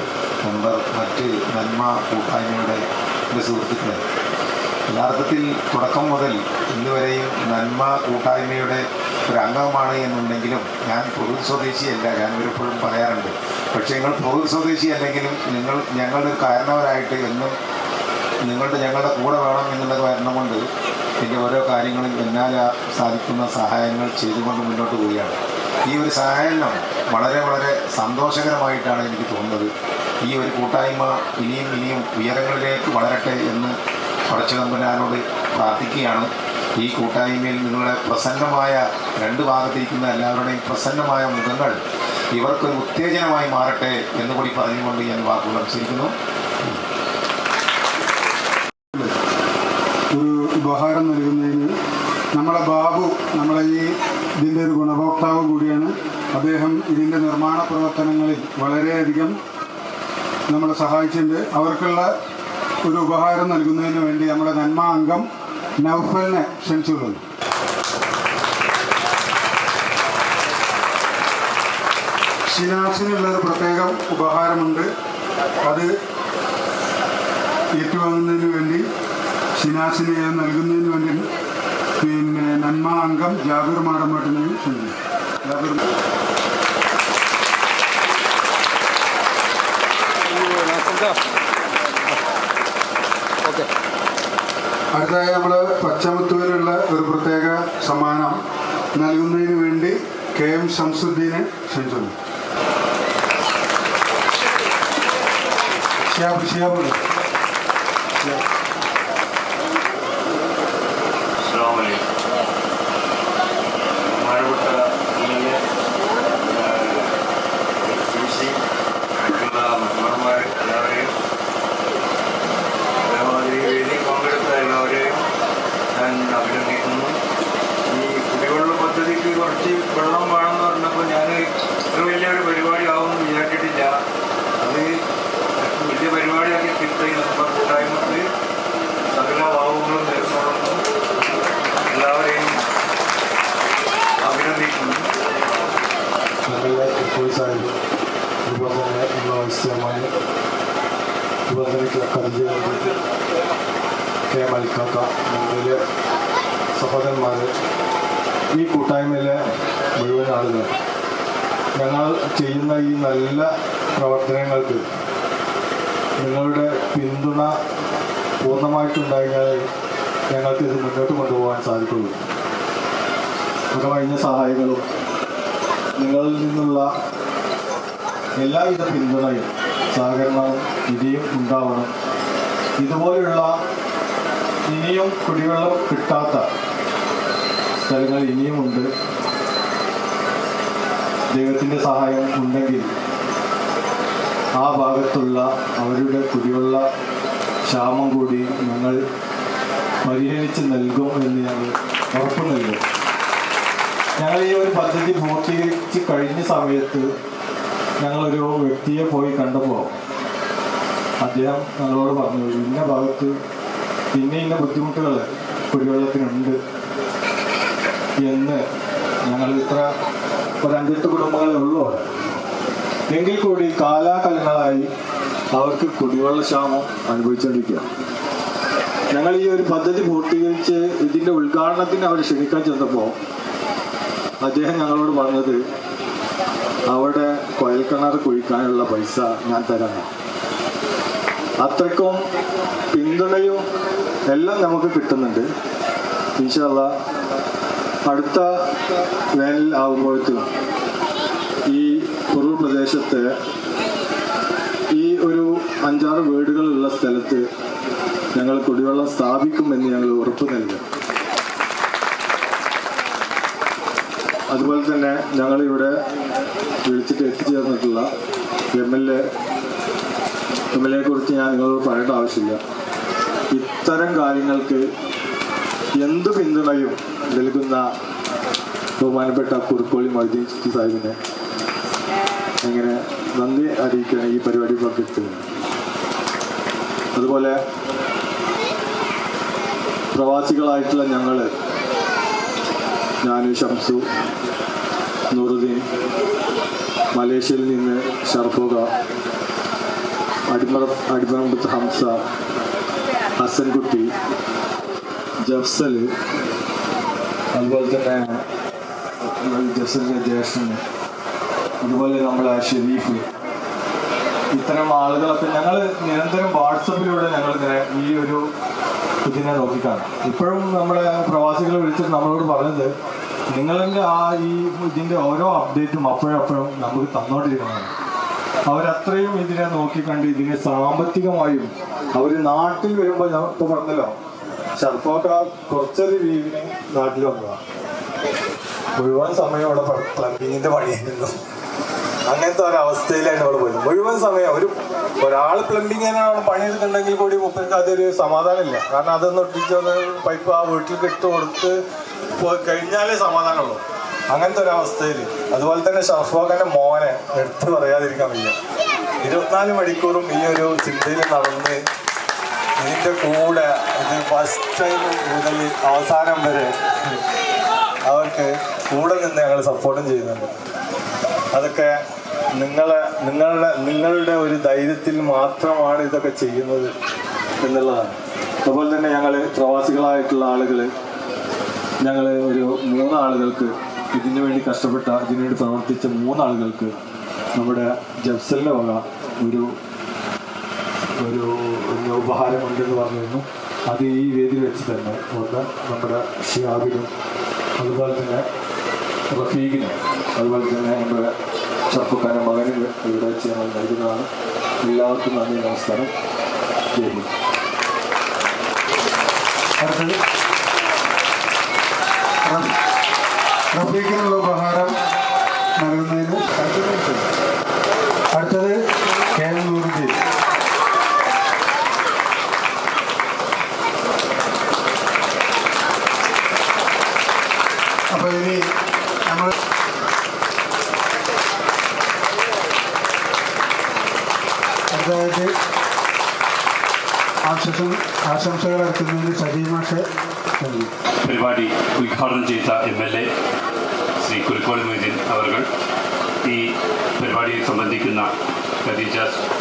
[SPEAKER 6] മെമ്പർ, മറ്റ് നന്മ കൂട്ടായ്മയുടെ സുഹൃത്തുക്കളെ, യഥാർത്ഥത്തിൽ തുടക്കം മുതൽ ഇന്നുവരെയും നന്മ കൂട്ടായ്മയുടെ ഒരു അംഗമാണ് എന്നുണ്ടെങ്കിലും ഞാൻ പൊതു സ്വദേശിയല്ല. ഞാൻ ഇവരെപ്പോഴും പറയാറുണ്ട്, പക്ഷേ നിങ്ങൾ പൊതു സ്വദേശി അല്ലെങ്കിലും നിങ്ങൾ ഞങ്ങളുടെ കാരണവരായിട്ട് എന്നും ഞങ്ങളുടെ കൂടെ വേണം എന്നുള്ള കാരണം കൊണ്ട് ഇതിൻ്റെ ഓരോ കാര്യങ്ങളും എന്നാൽ സാധിക്കുന്ന സഹായങ്ങൾ ചെയ്തുകൊണ്ട് മുന്നോട്ട് പോവുകയാണ്. ഈ ഒരു സഹായം വളരെ വളരെ സന്തോഷകരമായിട്ടാണ് എനിക്ക് തോന്നുന്നത്. ഈ ഒരു കൂട്ടായ്മ ഇനിയും ഉയരങ്ങളിലേക്ക് വളരട്ടെ എന്ന് പടച്ചതമ്പുരാനോട് പ്രാർത്ഥിക്കുകയാണ്. ഈ കൂട്ടായ്മയിൽ നിങ്ങളുടെ പ്രസന്നമായ രണ്ട് ഭാഗത്തിരിക്കുന്ന എല്ലാവരുടെയും പ്രസന്നമായ മുഖങ്ങൾ ഇവർക്കൊരു ഉത്തേജനമായി മാറട്ടെ എന്നുകൂടി പറഞ്ഞുകൊണ്ട് ഞാൻ വാക്കുകൾ അനുസരിക്കുന്നു.
[SPEAKER 4] ഒരു ഉപഹാരം നൽകുന്നതിന് നമ്മുടെ ബാബു നമ്മളെ ഇതിൻ്റെ ഒരു ഗുണഭോക്താവ് കൂടിയാണ്. അദ്ദേഹം ഇതിൻ്റെ നിർമ്മാണ പ്രവർത്തനങ്ങളിൽ വളരെയധികം നമ്മളെ സഹായിച്ചിട്ടുണ്ട്. അവർക്കുള്ള ഒരു ഉപഹാരം നൽകുന്നതിന് വേണ്ടി നമ്മുടെ നന്മ അംഗം നൗഫലിനെ ക്ഷണിച്ചുകൊള്ളുന്നു. ഷിനാസിനുള്ളൊരു പ്രത്യേകം ഉപഹാരമുണ്ട്. അത് ഏറ്റുവാങ്ങുന്നതിന് വേണ്ടി ഷിനാസിനെ നൽകുന്നതിന് വേണ്ടി നന്മ അംഗം ജാബിർ മാടമ്പാട്ടിനെയും ക്ഷണിക്കുന്നു. ജാബിർ അടുത്തതായി നമ്മൾ പച്ചമുത്തൂരിലുള്ള ഒരു പ്രത്യേക സമ്മാനം നൽകുന്നതിന് വേണ്ടി KM ഷംസുദ്ദീനെ ക്ഷണിച്ചു.
[SPEAKER 7] അഭിനന്ദിക്കുന്നു. ഈ കുടിവെള്ള പദ്ധതിക്ക് കുറച്ച് വെള്ളം വേണമെന്ന് പറഞ്ഞപ്പോൾ ഞാൻ ഇത്ര വലിയൊരു പരിപാടി ആവുമെന്ന് വിചാരിച്ചിട്ടില്ല. അത് വലിയ പരിപാടിയാക്കി തീർച്ചയായും നമ്മുടെ കൂട്ടായ്മക്ക് സകല ഭാവങ്ങളും നേർന്നുകൊള്ളുന്നു. എല്ലാവരെയും അഭിനന്ദിക്കുന്നു.
[SPEAKER 8] അതുപോലെ തന്നെ നമ്മുടെ വൈസ് കെ മൽക്കാക്ക, മുമ്പിലെ സഹോദരന്മാർ, ഈ കൂട്ടായ്മയിലെ മുഴുവൻ ആളുകൾ, ഞങ്ങൾ ചെയ്യുന്ന ഈ നല്ല പ്രവർത്തനങ്ങൾക്ക് നിങ്ങളുടെ പിന്തുണ പൂർണ്ണമായിട്ടുണ്ടായാൽ ഞങ്ങൾക്ക് ഇത് മുന്നോട്ട് കൊണ്ടുപോകാൻ സാധിക്കുള്ളൂ. ഇവിടെ കഴിഞ്ഞ സഹായികളും നിങ്ങളിൽ നിന്നുള്ള എല്ലാവിധ പിന്തുണയും സഹകരണവും ഇനിയും ഉണ്ടാവണം. ഇതുപോലുള്ള ഇനിയും കുടിവെള്ളം കിട്ടാത്ത സ്ഥലങ്ങൾ ഇനിയുമുണ്ട്. ദൈവത്തിൻ്റെ സഹായം ഉണ്ടെങ്കിൽ ആ ഭാഗത്തുള്ള അവരുടെ കുടിവെള്ള ക്ഷാമം കൂടി ഞങ്ങൾ പരിഹരിച്ച് നൽകും എന്ന് ഞങ്ങൾ ഉറപ്പ് നൽകും. ഞങ്ങൾ ഈ ഒരു പദ്ധതി പൂർത്തീകരിച്ച് കഴിഞ്ഞ സമയത്ത് ഞങ്ങളൊരു വ്യക്തിയെ പോയി കണ്ടപ്പോൾ അദ്ദേഹം ഞങ്ങളോട് പറഞ്ഞു, ഇന്ന ഭാഗത്ത് ഇന്ന ബുദ്ധിമുട്ടുകൾ കുടിവെള്ളത്തിനുണ്ട് എന്ന്. ഞങ്ങൾ ഇത്ര ഒരു 5-8 കുടുംബങ്ങളേ ഉള്ളൂ. എങ്കിൽ കൂടി കാലാകാലങ്ങളായി അവർക്ക് കുടിവെള്ള ക്ഷാമം അനുഭവിച്ചുകൊണ്ടിരിക്കുകയാണ്. ഞങ്ങൾ ഈ ഒരു പദ്ധതി പൂർത്തീകരിച്ച് ഇതിൻ്റെ ഉദ്ഘാടനത്തിന് അവർ ക്ഷണിക്കാൻ ചെന്നപ്പോൾ അദ്ദേഹം ഞങ്ങളോട് പറഞ്ഞത് അവിടെ കുഴൽക്കിണർ കുഴിക്കാനുള്ള പൈസ ഞാൻ തരാം. അത്രയ്ക്കും പിന്തുണയും എല്ലാം നമുക്ക് കിട്ടുന്നുണ്ട്. ഇൻഷാ അല്ലാഹ് അടുത്ത വേനൽ ആകുമ്പോഴേക്കും ഈ കുറവ് പ്രദേശത്ത് ഈ ഒരു 5-6 വീടുകളുള്ള സ്ഥലത്ത് ഞങ്ങൾ കുടിവെള്ളം സ്ഥാപിക്കുമെന്ന് ഞങ്ങൾ ഉറപ്പ് നൽകും. അതുപോലെ തന്നെ ഞങ്ങളിവിടെ വിളിച്ചിട്ട് എത്തിച്ചേർന്നിട്ടുള്ള എം എൽ എ കുറിച്ച് ഞാൻ നിങ്ങളോട് പറയേണ്ട ആവശ്യമില്ല. ഇത്തരം കാര്യങ്ങൾക്ക് എന്ത് പിന്തുണയും നൽകുന്ന ബഹുമാനപ്പെട്ട കുറുക്കോളി മൊയ്തീൻ ചിസ്തി സാഹിബിനെ എങ്ങനെ നന്ദി അറിയിക്കണം ഈ പരിപാടി പങ്കെടുത്തതിന്. അതുപോലെ പ്രവാസികളായിട്ടുള്ള ഞാൻ ഷംസു, നൂറുദ്ദീൻ, മലേഷ്യയിൽ നിന്ന് ഷർഫുക, അടിമറമ്പത്ത് ഹംസ, ഹസൻകുട്ടി, ജഫ്സൽ, അതുപോലെ തന്നെ ജഫ്സലിൻ്റെ ജ്യേഷ്ഠൻ, അതുപോലെ നമ്മളെ ഷെരീഫ്, ഇത്തരം ആളുകളൊക്കെ ഞങ്ങൾ നിരന്തരം വാട്സപ്പിലൂടെ ഞങ്ങളിങ്ങനെ ഈ ഒരു ഇതിനെ നോക്കിക്കാണും. ഇപ്പോഴും നമ്മുടെ പ്രവാസികളെ വിളിച്ചിട്ട് നമ്മളോട് പറഞ്ഞത് നിങ്ങളുടെ ഇതിൻ്റെ ഓരോ അപ്ഡേറ്റും അപ്പോഴപ്പോഴും നമുക്ക് തന്നോണ്ടിരിക്കുന്നതാണ്. അവരത്രയും ഇതിനെ നോക്കിക്കണ്ട് ഇതിനെ സാമ്പത്തികമായും അവർ നാട്ടിൽ വരുമ്പോൾ ഞാൻ ഇപ്പോൾ പറഞ്ഞല്ലോ ഷർഫോക്ക കുറച്ചൊരു ലീവിന് നാട്ടിൽ വന്നതാണ്. മുഴുവൻ സമയം അവിടെ പ്ലംബിങ്ങിൻ്റെ പണിയായിരുന്നു. അങ്ങനത്തെ ഒരവസ്ഥയിലാണ് അവിടെ പോയത്. മുഴുവൻ സമയം ഒരാൾ പ്ലംബിങ്ങിനാണ് പണിയെടുക്കുന്നുണ്ടെങ്കിൽ കൂടി മുപ്പർക്ക് അതൊരു സമാധാനമില്ല. കാരണം അതൊന്ന് ഒട്ടിച്ചൊന്ന് പൈപ്പ് ആ വീട്ടിലേക്ക് ഇട്ട് കൊടുത്ത് കഴിഞ്ഞാലേ സമാധാനമുള്ളൂ. അങ്ങനത്തെ ഒരവസ്ഥയിൽ അതുപോലെ തന്നെ ഷർഫോഖാൻ്റെ മോനെ എടുത്ത് പറയാതിരിക്കാൻ വയ്യ. 24 മണിക്കൂറും ഈ ഒരു ചിന്തയിൽ നടന്ന് ഇതിൻ്റെ കൂടെ ഇത് ഫസ്റ്റ് ടൈം മുതൽ അവസാനം വരെ അവർക്ക് കൂടെ നിന്ന് ഞങ്ങൾ സപ്പോർട്ടും ചെയ്യുന്നുണ്ട്. അതൊക്കെ നിങ്ങളുടെ ഒരു ധൈര്യത്തിൽ മാത്രമാണ് ഇതൊക്കെ ചെയ്യുന്നത് എന്നുള്ളതാണ്. അതുപോലെ തന്നെ ഞങ്ങൾ പ്രവാസികളായിട്ടുള്ള ആളുകൾ ഒരു 3 ആളുകൾക്ക് ഇതിനു വേണ്ടി കഷ്ടപ്പെട്ട ഇതിനുവേണ്ടി പ്രവർത്തിച്ച 3 ആളുകൾക്ക് നമ്മുടെ ജഫ്സലിൻ്റെ വക ഒരു ഉപഹാരമുണ്ടെന്ന് പറഞ്ഞിരുന്നു. അത് ഈ വേദിയിൽ വെച്ച് തന്നെ ഒന്ന് നമ്മുടെ ഷിയാബിനും അതുപോലെ തന്നെ റഫീഖിനും അതുപോലെ തന്നെ നമ്മുടെ ഷർഫുഖാൻ്റെ മകനും ഇവിടെ വെച്ച് ഞങ്ങൾ നൽകുന്നതാണ്. എല്ലാവർക്കും നന്ദി, നമസ്കാരം, ജയ് ഹിന്ദ്.
[SPEAKER 4] അടുത്തത് റഫീഖിനുള്ള ഉപഹാരം നൽകുന്നതിന് അടുത്തത് കെ എം നൂറുദ്ദീൻ. അപ്പോൾ ഇനി നമ്മൾ അടുത്തതായിട്ട് ആശംസകൾ ഇറക്കുന്നതിന് സജീമാഷെ നൽകി.
[SPEAKER 9] പരിപാടി ഉദ്ഘാടനം ചെയ്ത MLA ശ്രീ കുറുക്കോളി മൊയ്തീൻ അവർ, ഈ പരിപാടിയിൽ സംബന്ധിക്കുന്ന ഖദീജ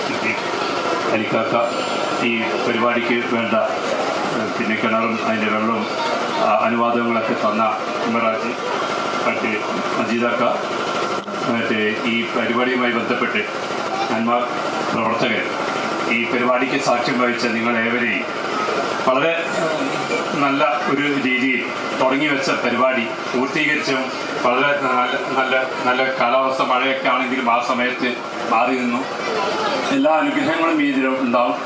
[SPEAKER 9] സിദ്ദീഖ് അലിക്കാക്ക, ഈ പരിപാടിക്ക് വേണ്ട പിന്നെ കിണറും അതിൻ്റെ വെള്ളവും അനുവാദങ്ങളൊക്കെ തന്ന ഉമ്മറാജ്, മറ്റേ മജീദാക്ക, മറ്റേ ഈ പരിപാടിയുമായി ബന്ധപ്പെട്ട് നന്മ പ്രവർത്തകർ, ഈ പരിപാടിക്ക് സാക്ഷ്യം വഹിച്ച നിങ്ങളേവരെയും വളരെ നല്ല ഒരു രീതിയിൽ തുടങ്ങി വെച്ച പരിപാടി പൂർത്തീകരിച്ചും വളരെ നല്ല കാലാവസ്ഥ മഴയൊക്കെ ആണെങ്കിലും ആ സമയത്ത് മാറി നിന്നു. എല്ലാ അനുഗ്രഹങ്ങളും ഈ ഇതിലും ഉണ്ടാവും.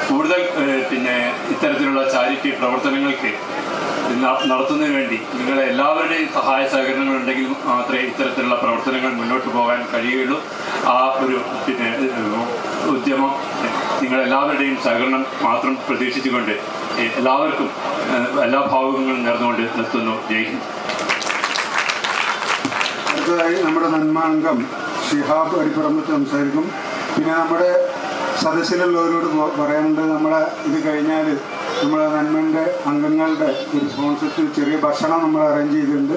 [SPEAKER 9] കൂടുതൽ പിന്നെ ഇത്തരത്തിലുള്ള ചാരിറ്റി പ്രവർത്തനങ്ങൾക്ക് നടത്തുന്നതിന് വേണ്ടി നിങ്ങളെ എല്ലാവരുടെയും സഹായ സഹകരണങ്ങൾ ഉണ്ടെങ്കിൽ മാത്രമേ ഇത്തരത്തിലുള്ള പ്രവർത്തനങ്ങൾ മുന്നോട്ട് പോകാൻ കഴിയുകയുള്ളൂ. ആ ഒരു പിന്നെ ഉദ്യമം നിങ്ങളെല്ലാവരുടെയും സഹകരണം മാത്രം പ്രതീക്ഷിച്ചുകൊണ്ട് എല്ലാവർക്കും എല്ലാ ഭാവുകങ്ങളും നേർന്നുകൊണ്ട് നിർത്തുന്നു. ജയ് ഹിന്ദ്.
[SPEAKER 4] അടുത്തതായി നമ്മുടെ നന്മാംഗം ഷിഹാബ് അടിപ്പറമ്പത്ത് സംസാരിക്കും. പിന്നെ നമ്മുടെ സദസ്സിലുള്ളവരോട് പറയാനുണ്ട്, നമ്മളെ ഇത് കഴിഞ്ഞാൽ നമ്മളെ നന്മൻ്റെ അംഗങ്ങളുടെ ഒരു സ്പോൺസർഷിപ്പിൽ ചെറിയ ഭക്ഷണം നമ്മൾ അറേഞ്ച് ചെയ്തിട്ടുണ്ട്.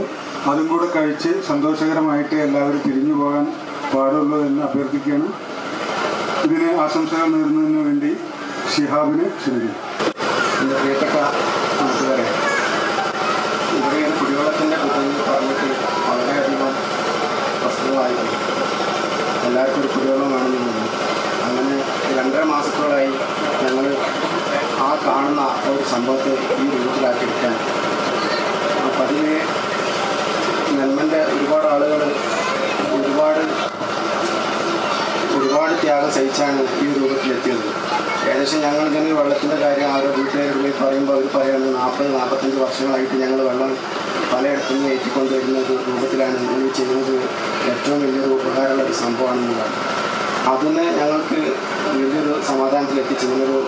[SPEAKER 4] അതും കൂടെ കഴിച്ച് സന്തോഷകരമായിട്ട് എല്ലാവരും തിരിഞ്ഞു പോകാൻ പാടുള്ളൂ എന്ന് അഭ്യർത്ഥിക്കുകയാണ്. ഇതിന് ആശംസകൾ നേരുന്നതിന് വേണ്ടി ഷിഹാബിനെ ക്ഷണിക്കുന്നു.
[SPEAKER 2] എൻ്റെ പ്രിയപ്പെട്ട നാട്ടുകാരെ, ഇവിടെ കുടിവെള്ളത്തിൻ്റെ പദ്ധതി പറഞ്ഞിട്ട് വളരെയധികം പ്രശ്നങ്ങളായിരുന്നു. എല്ലാവർക്കും ഒരു കുടിവെള്ളം വേണമെന്നുണ്ട്. അങ്ങനെ 2.5 മാസത്തോളായി ഞങ്ങൾ ആ കാണുന്ന ഒരു സംഭവത്തെ ഈ രൂപത്തിലാക്കിയെടുക്കാൻ. അപ്പം അതിന് നന്മൻ്റെ ഒരുപാട് ആളുകൾ ഒരുപാട് ത്യാഗം സഹിച്ചാണ് ഈ രൂപത്തിലെത്തിയത്. ഏകദേശം ഞങ്ങൾ ഇങ്ങനെ വെള്ളത്തിൻ്റെ കാര്യം ആരോ വീട്ടിലേക്ക് പോയി പറയുമ്പോൾ അവർ പറയുന്നത് 40-45 വർഷങ്ങളായിട്ട് ഞങ്ങൾ വെള്ളം പലയിടത്തുനിന്ന് ഏറ്റിക്കൊണ്ടുവരുന്ന ഒരു രൂപത്തിലാണ് നിങ്ങൾ ചെയ്യുന്നത്. ഏറ്റവും വലിയൊരു ഉപകാരമുള്ള ഒരു സംഭവമാണെന്നുള്ളത്. അതിന് ഞങ്ങൾക്ക് വലിയൊരു സമാധാനത്തിലെത്തിച്ച് ഇങ്ങനൊരു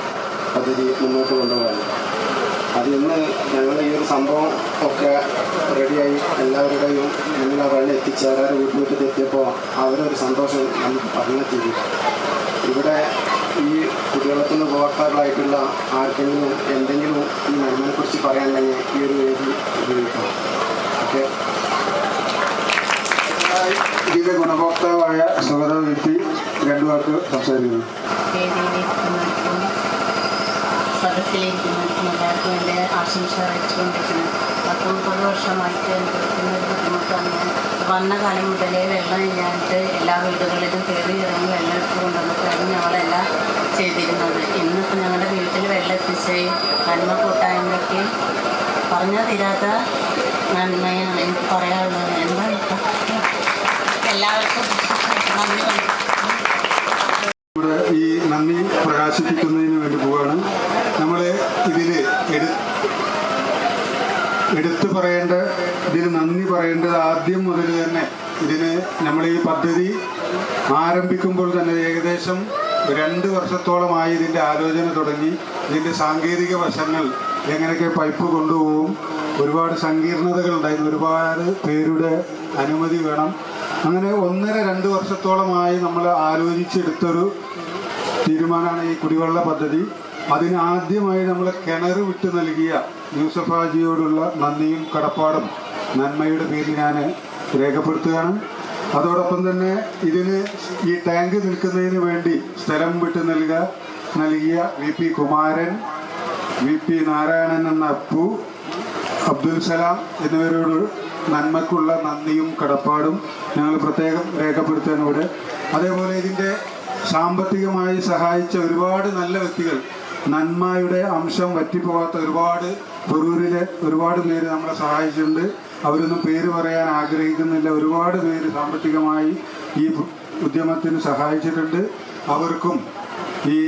[SPEAKER 2] പദ്ധതി മുന്നോട്ട് കൊണ്ടുപോകാൻ. അത് ഇന്ന് ഞങ്ങൾ ഈ ഒരു സംഭവം ഒക്കെ റെഡിയായി എല്ലാവരുടെയും മുന്നിൽ ആ വെള്ളം എത്തിച്ചേരാൻ വീട്ടിലെത്തിയപ്പോൾ അവരൊരു സന്തോഷം നമുക്ക് പറഞ്ഞെത്തിയില്ല. ഇവിടെ ഈ കുടിവെള്ളത്തിന് ഉപഭോക്താക്കളായിട്ടുള്ള ആർക്കെങ്കിലും എന്തെങ്കിലും ഈ നന്മയെക്കുറിച്ച് പറയാനുണ്ടെങ്കിൽ ഈ ഒരു വേദി ഉപയോഗിക്കാം. ഓക്കെ.
[SPEAKER 4] ഇതിൻ്റെ ഗുണഭോക്താവായ സുഗത വ്യക്തി 2 വാക്ക് സംസാരിക്കുന്നു.
[SPEAKER 10] സദസ്സിലിരിക്കുന്നവർക്കും എല്ലാവർക്കും എൻ്റെ ആശംസ അറിയിച്ചുകൊണ്ടിരിക്കുന്നത്. 30 വർഷമായിട്ട് അനുഭവിക്കുന്ന ഒരു ബുദ്ധിമുട്ടാണ്. ഞാൻ വന്ന കാലം മുതലേ വെള്ളമില്ലാണ്ട് എല്ലാ വീടുകളിലും കയറി ഇറങ്ങി വെള്ളം എടുത്ത് കൊണ്ടുവന്നിട്ടായിരുന്നു ഞങ്ങളെല്ലാം ചെയ്തിരുന്നത്. ഇന്നിപ്പോൾ ഞങ്ങളുടെ വീട്ടിൽ വെള്ളം എത്തിച്ച് നന്മ കൂട്ടായ്മയ്ക്ക് പറഞ്ഞാൽ തീരാത്ത നന്മയാണ് എനിക്ക് പറയാനുള്ളത്. എന്താണ് എല്ലാവർക്കും നന്ദി.
[SPEAKER 4] നമ്മുടെ ഈ നന്ദി പ്രകാശിപ്പിക്കുന്നതിന് വേണ്ടി പോവുകയാണ്. നമ്മൾ ഇതിൽ എടുത്തു പറയേണ്ട, ഇതിന് നന്ദി പറയേണ്ടത് ആദ്യം മുതൽ തന്നെ. ഇതിന് നമ്മൾ ഈ പദ്ധതി ആരംഭിക്കുമ്പോൾ തന്നെ ഏകദേശം 2 വർഷത്തോളമായി ഇതിൻ്റെ ആലോചന തുടങ്ങി. ഇതിൻ്റെ സാങ്കേതിക വശങ്ങൾ എങ്ങനെയൊക്കെ പൈപ്പ് കൊണ്ടുപോകും, ഒരുപാട് സങ്കീർണതകളുണ്ടായിരുന്നു. ഒരുപാട് പേരുടെ അനുമതി വേണം. അങ്ങനെ 1.5-2 വർഷത്തോളമായി നമ്മൾ ആലോചിച്ചെടുത്തൊരു തീരുമാനമാണ് ഈ കുടിവെള്ള പദ്ധതി. അതിന് ആദ്യമായി നമ്മൾ കിണർ വിട്ട് നൽകിയ യൂസഫ് ഹാജിയോടുള്ള നന്ദിയും കടപ്പാടും നന്മയുടെ പേരിൽ ഞാൻ രേഖപ്പെടുത്തുകയാണ്. അതോടൊപ്പം തന്നെ ഇതിന് ഈ ടാങ്ക് നിൽക്കുന്നതിന് വേണ്ടി സ്ഥലം വിട്ട് നൽകിയ VP കുമാരൻ, VP നാരായണൻ എന്ന അപ്പു, അബ്ദുൽ സലാം എന്നിവരോട് നന്മക്കുള്ള നന്ദിയും കടപ്പാടും ഞങ്ങൾ പ്രത്യേകം രേഖപ്പെടുത്തുകയാണ് ഇവിടെ. അതേപോലെ ഇതിൻ്റെ സാമ്പത്തികമായി സഹായിച്ച ഒരുപാട് നല്ല വ്യക്തികൾ, നന്മയുടെ അംശം വറ്റിപ്പോകാത്ത ഒരുപാട് പൊറൂരിലെ ഒരുപാട് പേര് നമ്മളെ സഹായിച്ചിട്ടുണ്ട്. അവരൊന്നും പേര് പറയാൻ ആഗ്രഹിക്കുന്നില്ല. ഒരുപാട് പേര് സാമ്പത്തികമായി ഈ ഉദ്യമത്തിന് സഹായിച്ചിട്ടുണ്ട്. അവർക്കും ഈ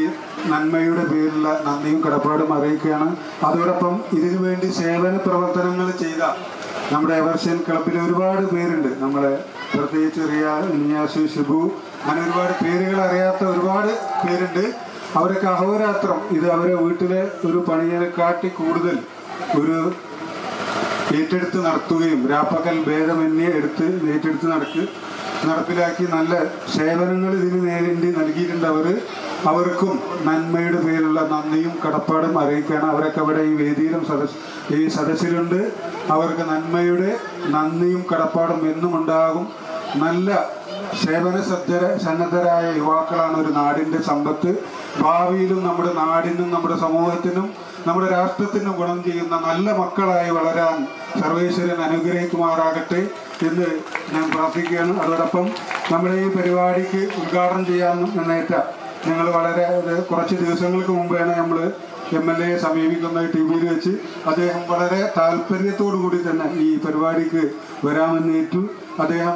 [SPEAKER 4] നന്മയുടെ പേരിലുള്ള നന്ദിയും കടപ്പാടും അറിയിക്കുകയാണ്. അതോടൊപ്പം ഇതിനു വേണ്ടി സേവന പ്രവർത്തനങ്ങൾ ചെയ്ത നമ്മുടെ എവർഷൻ ക്ലബിൽ ഒരുപാട് പേരുണ്ട്. നമ്മളെ പ്രത്യേകിച്ച് നിയാസ്, ഷിബു, അങ്ങനെ ഒരുപാട് പേരുകൾ അറിയാത്ത ഒരുപാട് പേരുണ്ട്. അവരൊക്കെ അഹോരാത്രം ഇത് അവരെ വീട്ടിലെ ഒരു പണിയെക്കാട്ടി കൂടുതൽ ഒരു ഏറ്റെടുത്ത് നടത്തുകയും രാപ്പകൽ ഭേദമന്യേ ഏറ്റെടുത്ത് നടപ്പിലാക്കി നല്ല സേവനങ്ങൾ ഇതിന് വേണ്ടി നൽകിയിട്ടുണ്ട്. അവർക്കും നന്മയുടെ പേരിലുള്ള നന്ദിയും കടപ്പാടും അറിയിക്കുകയാണ്. അവരൊക്കെ അവിടെ ഈ വേദിയിലും ഈ സദസ്സിലുണ്ട്. അവർക്ക് നന്മയുടെ നന്ദിയും കടപ്പാടും എന്നും ഉണ്ടാകും. നല്ല സേവന സന്നദ്ധരായ യുവാക്കളാണ് ഒരു നാടിൻ്റെ സമ്പത്ത്. ഭാവിയിലും നമ്മുടെ നാടിനും നമ്മുടെ സമൂഹത്തിനും നമ്മുടെ രാഷ്ട്രത്തിനും ഗുണം ചെയ്യുന്ന നല്ല മക്കളായി വളരാൻ സർവേശ്വരൻ അനുഗ്രഹിക്കുമാറാകട്ടെ എന്ന് ഞാൻ പ്രാർത്ഥിക്കുകയാണ്. അതോടൊപ്പം നമ്മുടെ ഈ പരിപാടിക്ക് ഉദ്ഘാടനം ചെയ്യാൻ എന്നേറ്റ ഞങ്ങൾ കുറച്ച് ദിവസങ്ങൾക്ക് മുമ്പാണ് നമ്മൾ MLA സമീപിക്കുന്നത് TV-യിൽ വെച്ച്. അദ്ദേഹം വളരെ താല്പര്യത്തോടു കൂടി തന്നെ ഈ പരിപാടിക്ക് വരാമെന്നേറ്റു. അദ്ദേഹം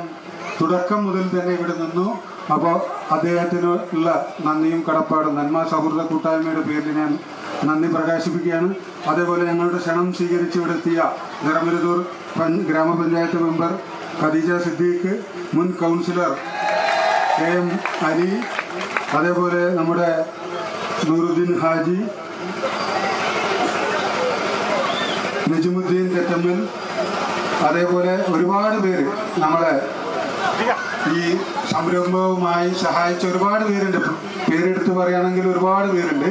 [SPEAKER 4] തുടക്കം മുതൽ തന്നെ ഇവിടെ നിന്നു. അപ്പോൾ അദ്ദേഹത്തിനുള്ള നന്ദിയും കടപ്പാടും നന്മ സൗഹൃദ കൂട്ടായ്മയുടെ പേരിൽ ഞാൻ നന്ദി പ്രകാശിപ്പിക്കുകയാണ്. അതേപോലെ ഞങ്ങളുടെ ക്ഷണം സ്വീകരിച്ച് ഇവിടെ എത്തിയ നിറമരുതൂർ ഗ്രാമപഞ്ചായത്ത് മെമ്പർ ഖദീജ സിദ്ദീഖ്, മുൻ കൗൺസിലർ AM അലി, അതേപോലെ നമ്മുടെ നൂറുദ്ദീൻ ഹാജി, നജുമുദ്ദീൻ തെറ്റമ്മൽ, അതേപോലെ ഒരുപാട് പേര് നമ്മളെ ഈ സംരംഭവുമായി സഹായിച്ച ഒരുപാട് പേരുണ്ട്. പേരെടുത്ത് പറയുകയാണെങ്കിൽ ഒരുപാട് പേരുണ്ട്.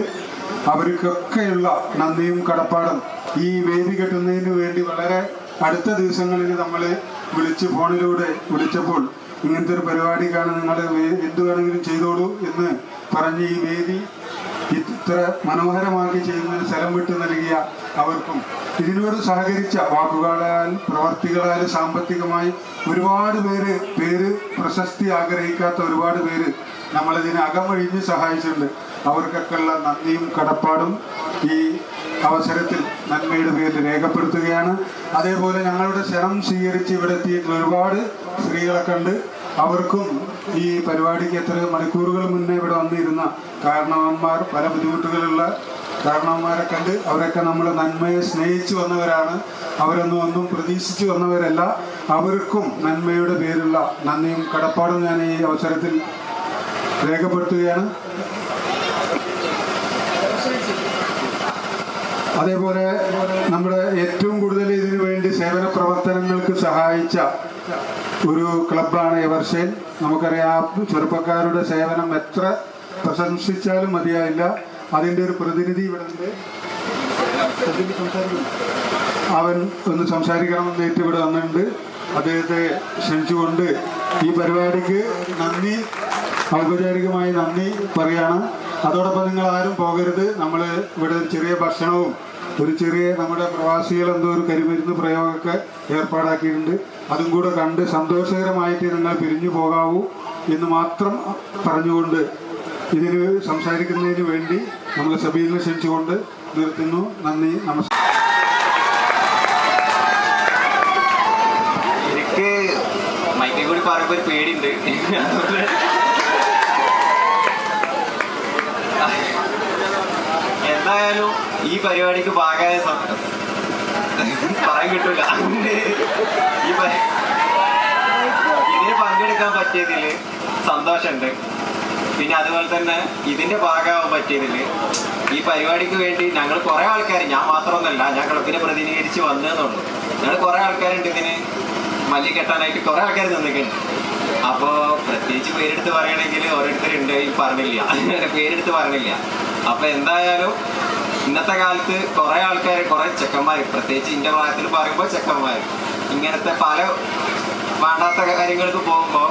[SPEAKER 4] അവർക്കൊക്കെയുള്ള നന്ദിയും കടപ്പാടും ഈ വേദി കെട്ടുന്നതിന് വേണ്ടി വളരെ അടുത്ത ദിവസങ്ങളിൽ നമ്മൾ ഫോണിലൂടെ വിളിച്ചപ്പോൾ ഇങ്ങനത്തെ ഒരു പരിപാടിക്കാണ് നിങ്ങൾ എന്ത് വേണമെങ്കിലും ചെയ്തോളൂ എന്ന് പറഞ്ഞ് ഈ വേദി ഇത്ര മനോഹരമാക്കി ചെയ്യുന്നതിന് സ്ഥലം വിട്ടു നൽകിയ അവർക്കും ഇതിനോട് സഹകരിച്ച വാക്കുകളാൽ പ്രവർത്തികളാൽ സാമ്പത്തികമായി ഒരുപാട് പേര് പ്രശസ്തി ആഗ്രഹിക്കാത്ത ഒരുപാട് പേര് നമ്മളിതിനെ അകമഴിഞ്ഞ് സഹായിച്ചിട്ടുണ്ട്. അവർക്കൊക്കെയുള്ള നന്ദിയും കടപ്പാടും ഈ അവസരത്തിൽ നന്മയുടെ പേരിൽ രേഖപ്പെടുത്തുകയാണ്. അതേപോലെ ഞങ്ങളുടെ ക്ഷണം സ്വീകരിച്ച് ഇവിടെ എത്തിയിട്ടുള്ള ഒരുപാട് സ്ത്രീകളെ കണ്ട് അവർക്കും ഈ പരിപാടിക്ക് എത്രയോ മണിക്കൂറുകൾ മുന്നേ ഇവിടെ വന്നിരുന്ന കാരണവന്മാർ, പല ബുദ്ധിമുട്ടുകളുള്ള കാരണവന്മാരെ കണ്ട് അവരൊക്കെ നമ്മൾ നന്മയെ സ്നേഹിച്ചു വന്നവരാണ്. ഒന്നും പ്രതീക്ഷിച്ചു വന്നവരല്ല. അവർക്കും നന്മയുടെ പേരുള്ള നന്ദിയും കടപ്പാടും ഞാൻ ഈ അവസരത്തിൽ രേഖപ്പെടുത്തുകയാണ്. അതേപോലെ നമ്മുടെ ഏറ്റവും കൂടുതൽ ഇതിനു വേണ്ടി സേവന പ്രവർത്തനങ്ങൾക്ക് സഹായിച്ച ഒരു ക്ലബ്ബാണ് എവർഷൈൻ. നമുക്കറിയാം, ചെറുപ്പക്കാരുടെ സേവനം എത്ര പ്രശംസിച്ചാലും മതിയായില്ല. അതിൻ്റെ ഒരു പ്രതിനിധി ഇവിടെ ഉണ്ട്. അവൻ ഒന്ന് സംസാരിക്കണമെന്ന് ഏറ്റവും ഇവിടെ വന്നിട്ടുണ്ട്. അദ്ദേഹത്തെ ക്ഷണിച്ചുകൊണ്ട് ഈ പരിപാടിക്ക് ഔപചാരികമായി നന്ദി പറയാണ്. അതോടൊപ്പം നിങ്ങൾ ആരും പോകരുത്. നമ്മൾ ഇവിടെ ഒരു ചെറിയ ഭക്ഷണവും നമ്മുടെ പ്രവാസികൾ എന്തോ ഒരു കരിമരുന്ന് പ്രയോഗമൊക്കെ ഏർപ്പാടാക്കിയിട്ടുണ്ട്. അതും കൂടെ കണ്ട് സന്തോഷകരമായിട്ട് നിങ്ങൾ പിരിഞ്ഞു പോകാവൂ എന്ന് മാത്രം പറഞ്ഞുകൊണ്ട് ഇതിന് സംസാരിക്കുന്നതിന് വേണ്ടി നമ്മൾ സഭയിൽ ക്ഷണിച്ചുകൊണ്ട് നിർത്തുന്നു. നന്ദി, നമസ്കാരം.
[SPEAKER 11] എനിക്ക് മൈക്കിൽ കൂടി പറയുമ്പോൾ ഒരു പേടിയുണ്ട്. എന്തായാലും ഈ പരിപാടിക്ക് ഭാഗമായ പറയാൻ കിട്ടൂല. ഇതിന് പങ്കെടുക്കാൻ പറ്റിയതിൽ സന്തോഷമുണ്ട്. പിന്നെ അതുപോലെ തന്നെ ഇതിന്റെ ഭാഗമാവാൻ പറ്റിയതിൽ ഈ പരിപാടിക്ക് വേണ്ടി ഞങ്ങൾ കുറേ ആൾക്കാർ, ഞാൻ മാത്രമൊന്നുമല്ല, ഞാൻ ക്ലബിനെ പ്രതിനിധീകരിച്ച് വന്നതെന്നുള്ളൂ. ഞങ്ങൾ കുറേ ആൾക്കാരുണ്ട് ഇതിന് മല്ലി കെട്ടാനായിട്ട് കുറേ ആൾക്കാർ നിന്നിട്ടുണ്ട്. അപ്പോൾ പ്രത്യേകിച്ച് പേരെടുത്ത് പറയണമെങ്കിൽ ഓരോരുത്തരുണ്ട്, ഈ പറഞ്ഞില്ല, പേരെടുത്ത് പറഞ്ഞില്ല. അപ്പോൾ എന്തായാലും ഇന്നത്തെ കാലത്ത് കുറേ ആൾക്കാർ, കുറേ ചെക്കന്മാർ, പ്രത്യേകിച്ച് എൻ്റെ പ്രായത്തിൽ പറയുമ്പോൾ ചെക്കന്മാർ ഇങ്ങനത്തെ പല വേണ്ടാത്ത കാര്യങ്ങൾക്ക് പോകുമ്പോൾ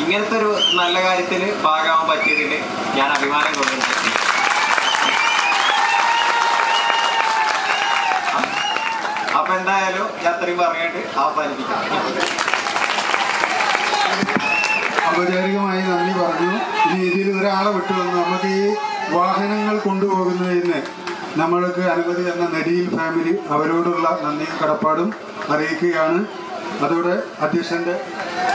[SPEAKER 11] ഇങ്ങനത്തെ ഒരു നല്ല കാര്യത്തിന് ഭാഗമാവാൻ പറ്റിയതിൽ ഞാൻ അഭിമാനം കൊള്ളുന്നുണ്ട്. അപ്പം എന്തായാലും ഞാൻ അത്രയും പറഞ്ഞിട്ട് അവസാനിപ്പിക്കാം.
[SPEAKER 4] ഔപചാരികമായി നന്ദി പറഞ്ഞു. ഇനി ഇതിൽ ഒരാളെ വിട്ടുവന്നു. നമുക്ക് ഈ വാഹനങ്ങൾ കൊണ്ടുപോകുന്നതിന് നമ്മൾക്ക് അനുമതി തന്ന നെടിയിൽ ഫാമിലി, അവരോടുള്ള നന്ദിയും കടപ്പാടും അറിയിക്കുകയാണ്. അതോടെ അധ്യക്ഷൻ്റെ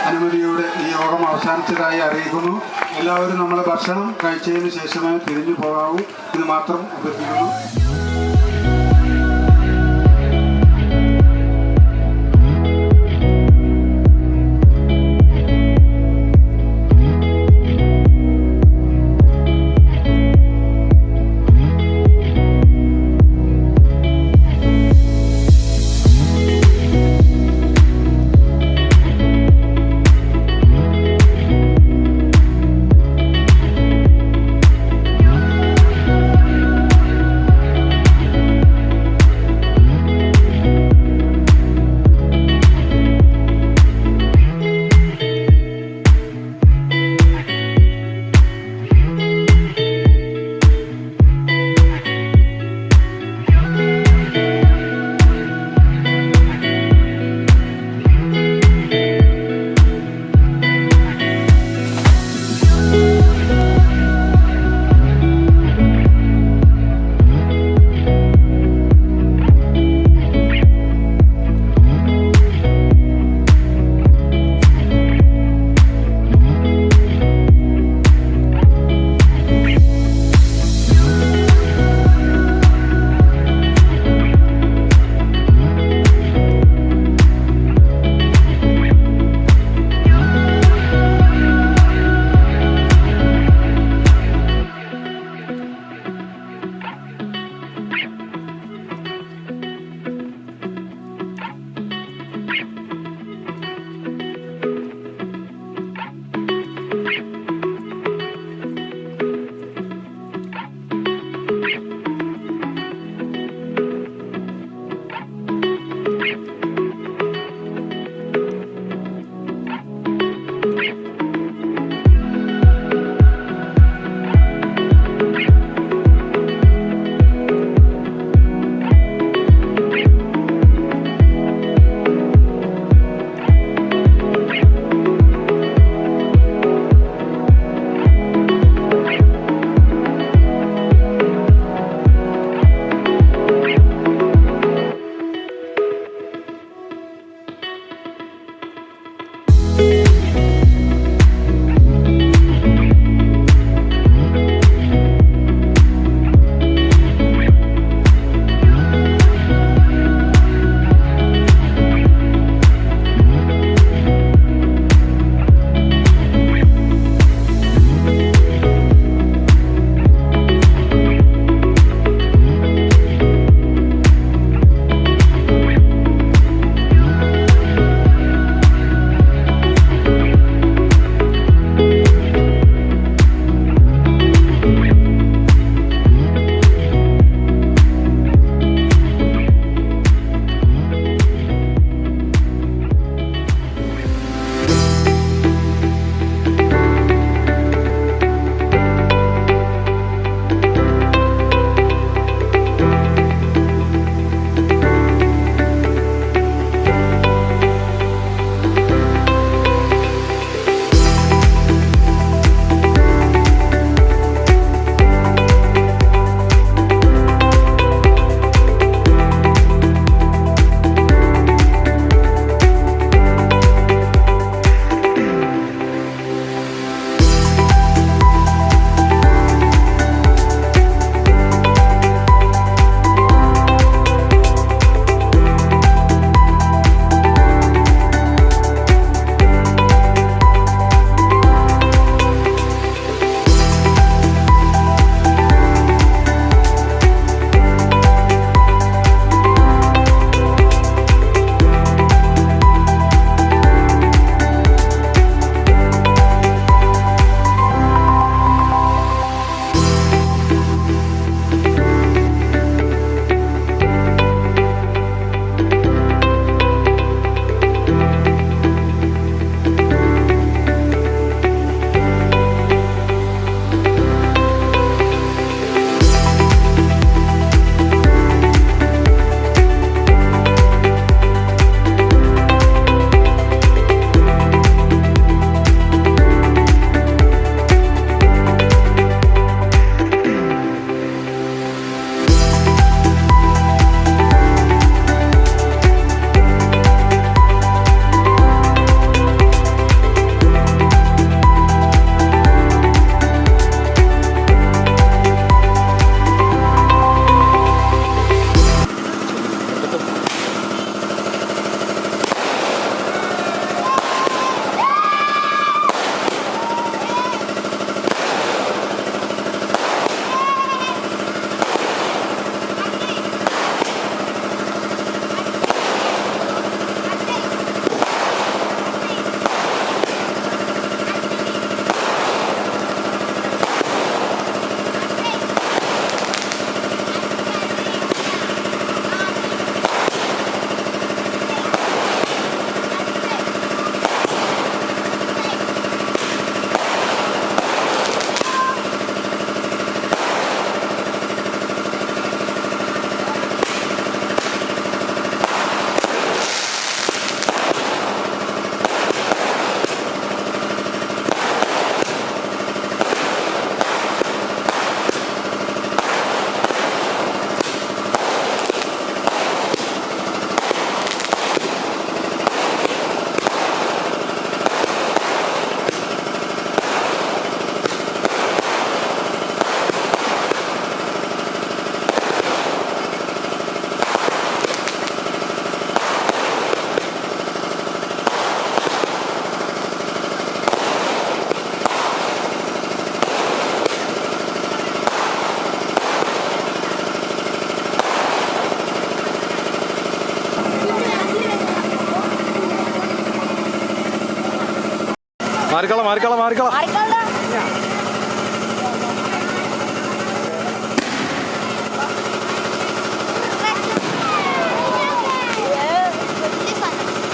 [SPEAKER 4] അനുമതിയോടെ ഈ യോഗം അവസാനിച്ചതായി അറിയിക്കുന്നു. എല്ലാവരും നമ്മളെ ഭക്ഷണം കഴിച്ചതിന് ശേഷമേ തിരിഞ്ഞു പോകാവൂ എന്ന് മാത്രം അഭ്യർത്ഥിക്കുന്നു.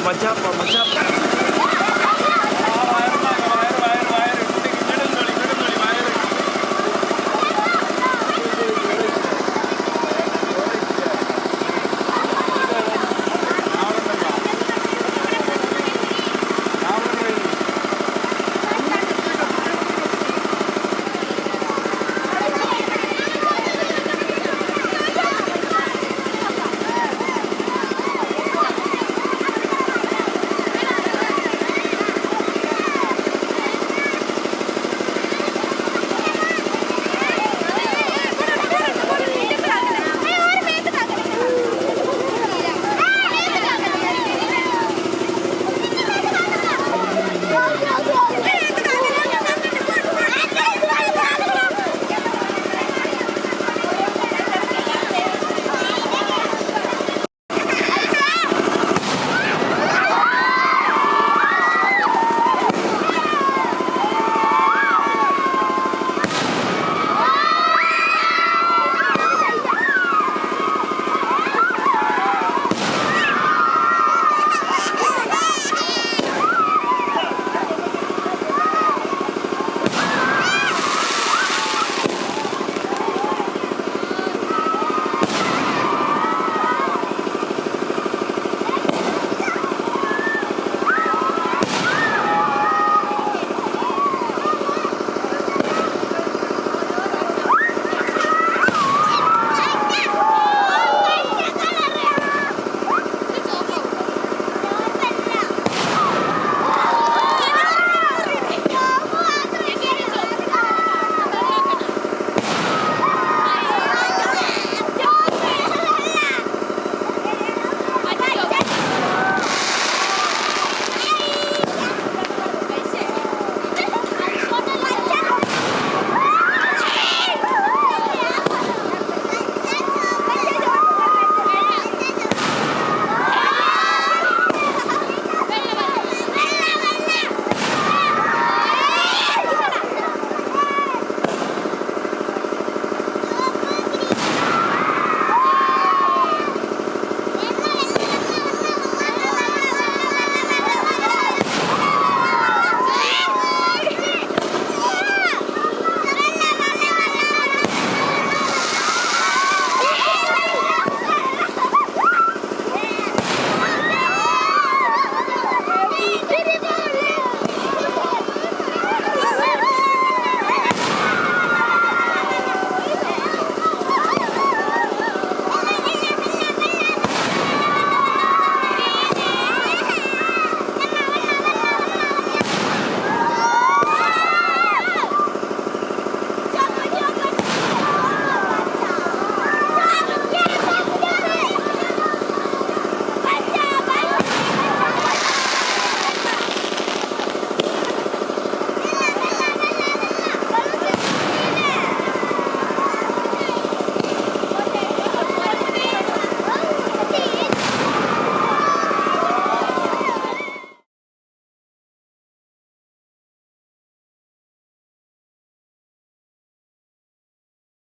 [SPEAKER 12] മച്ചാ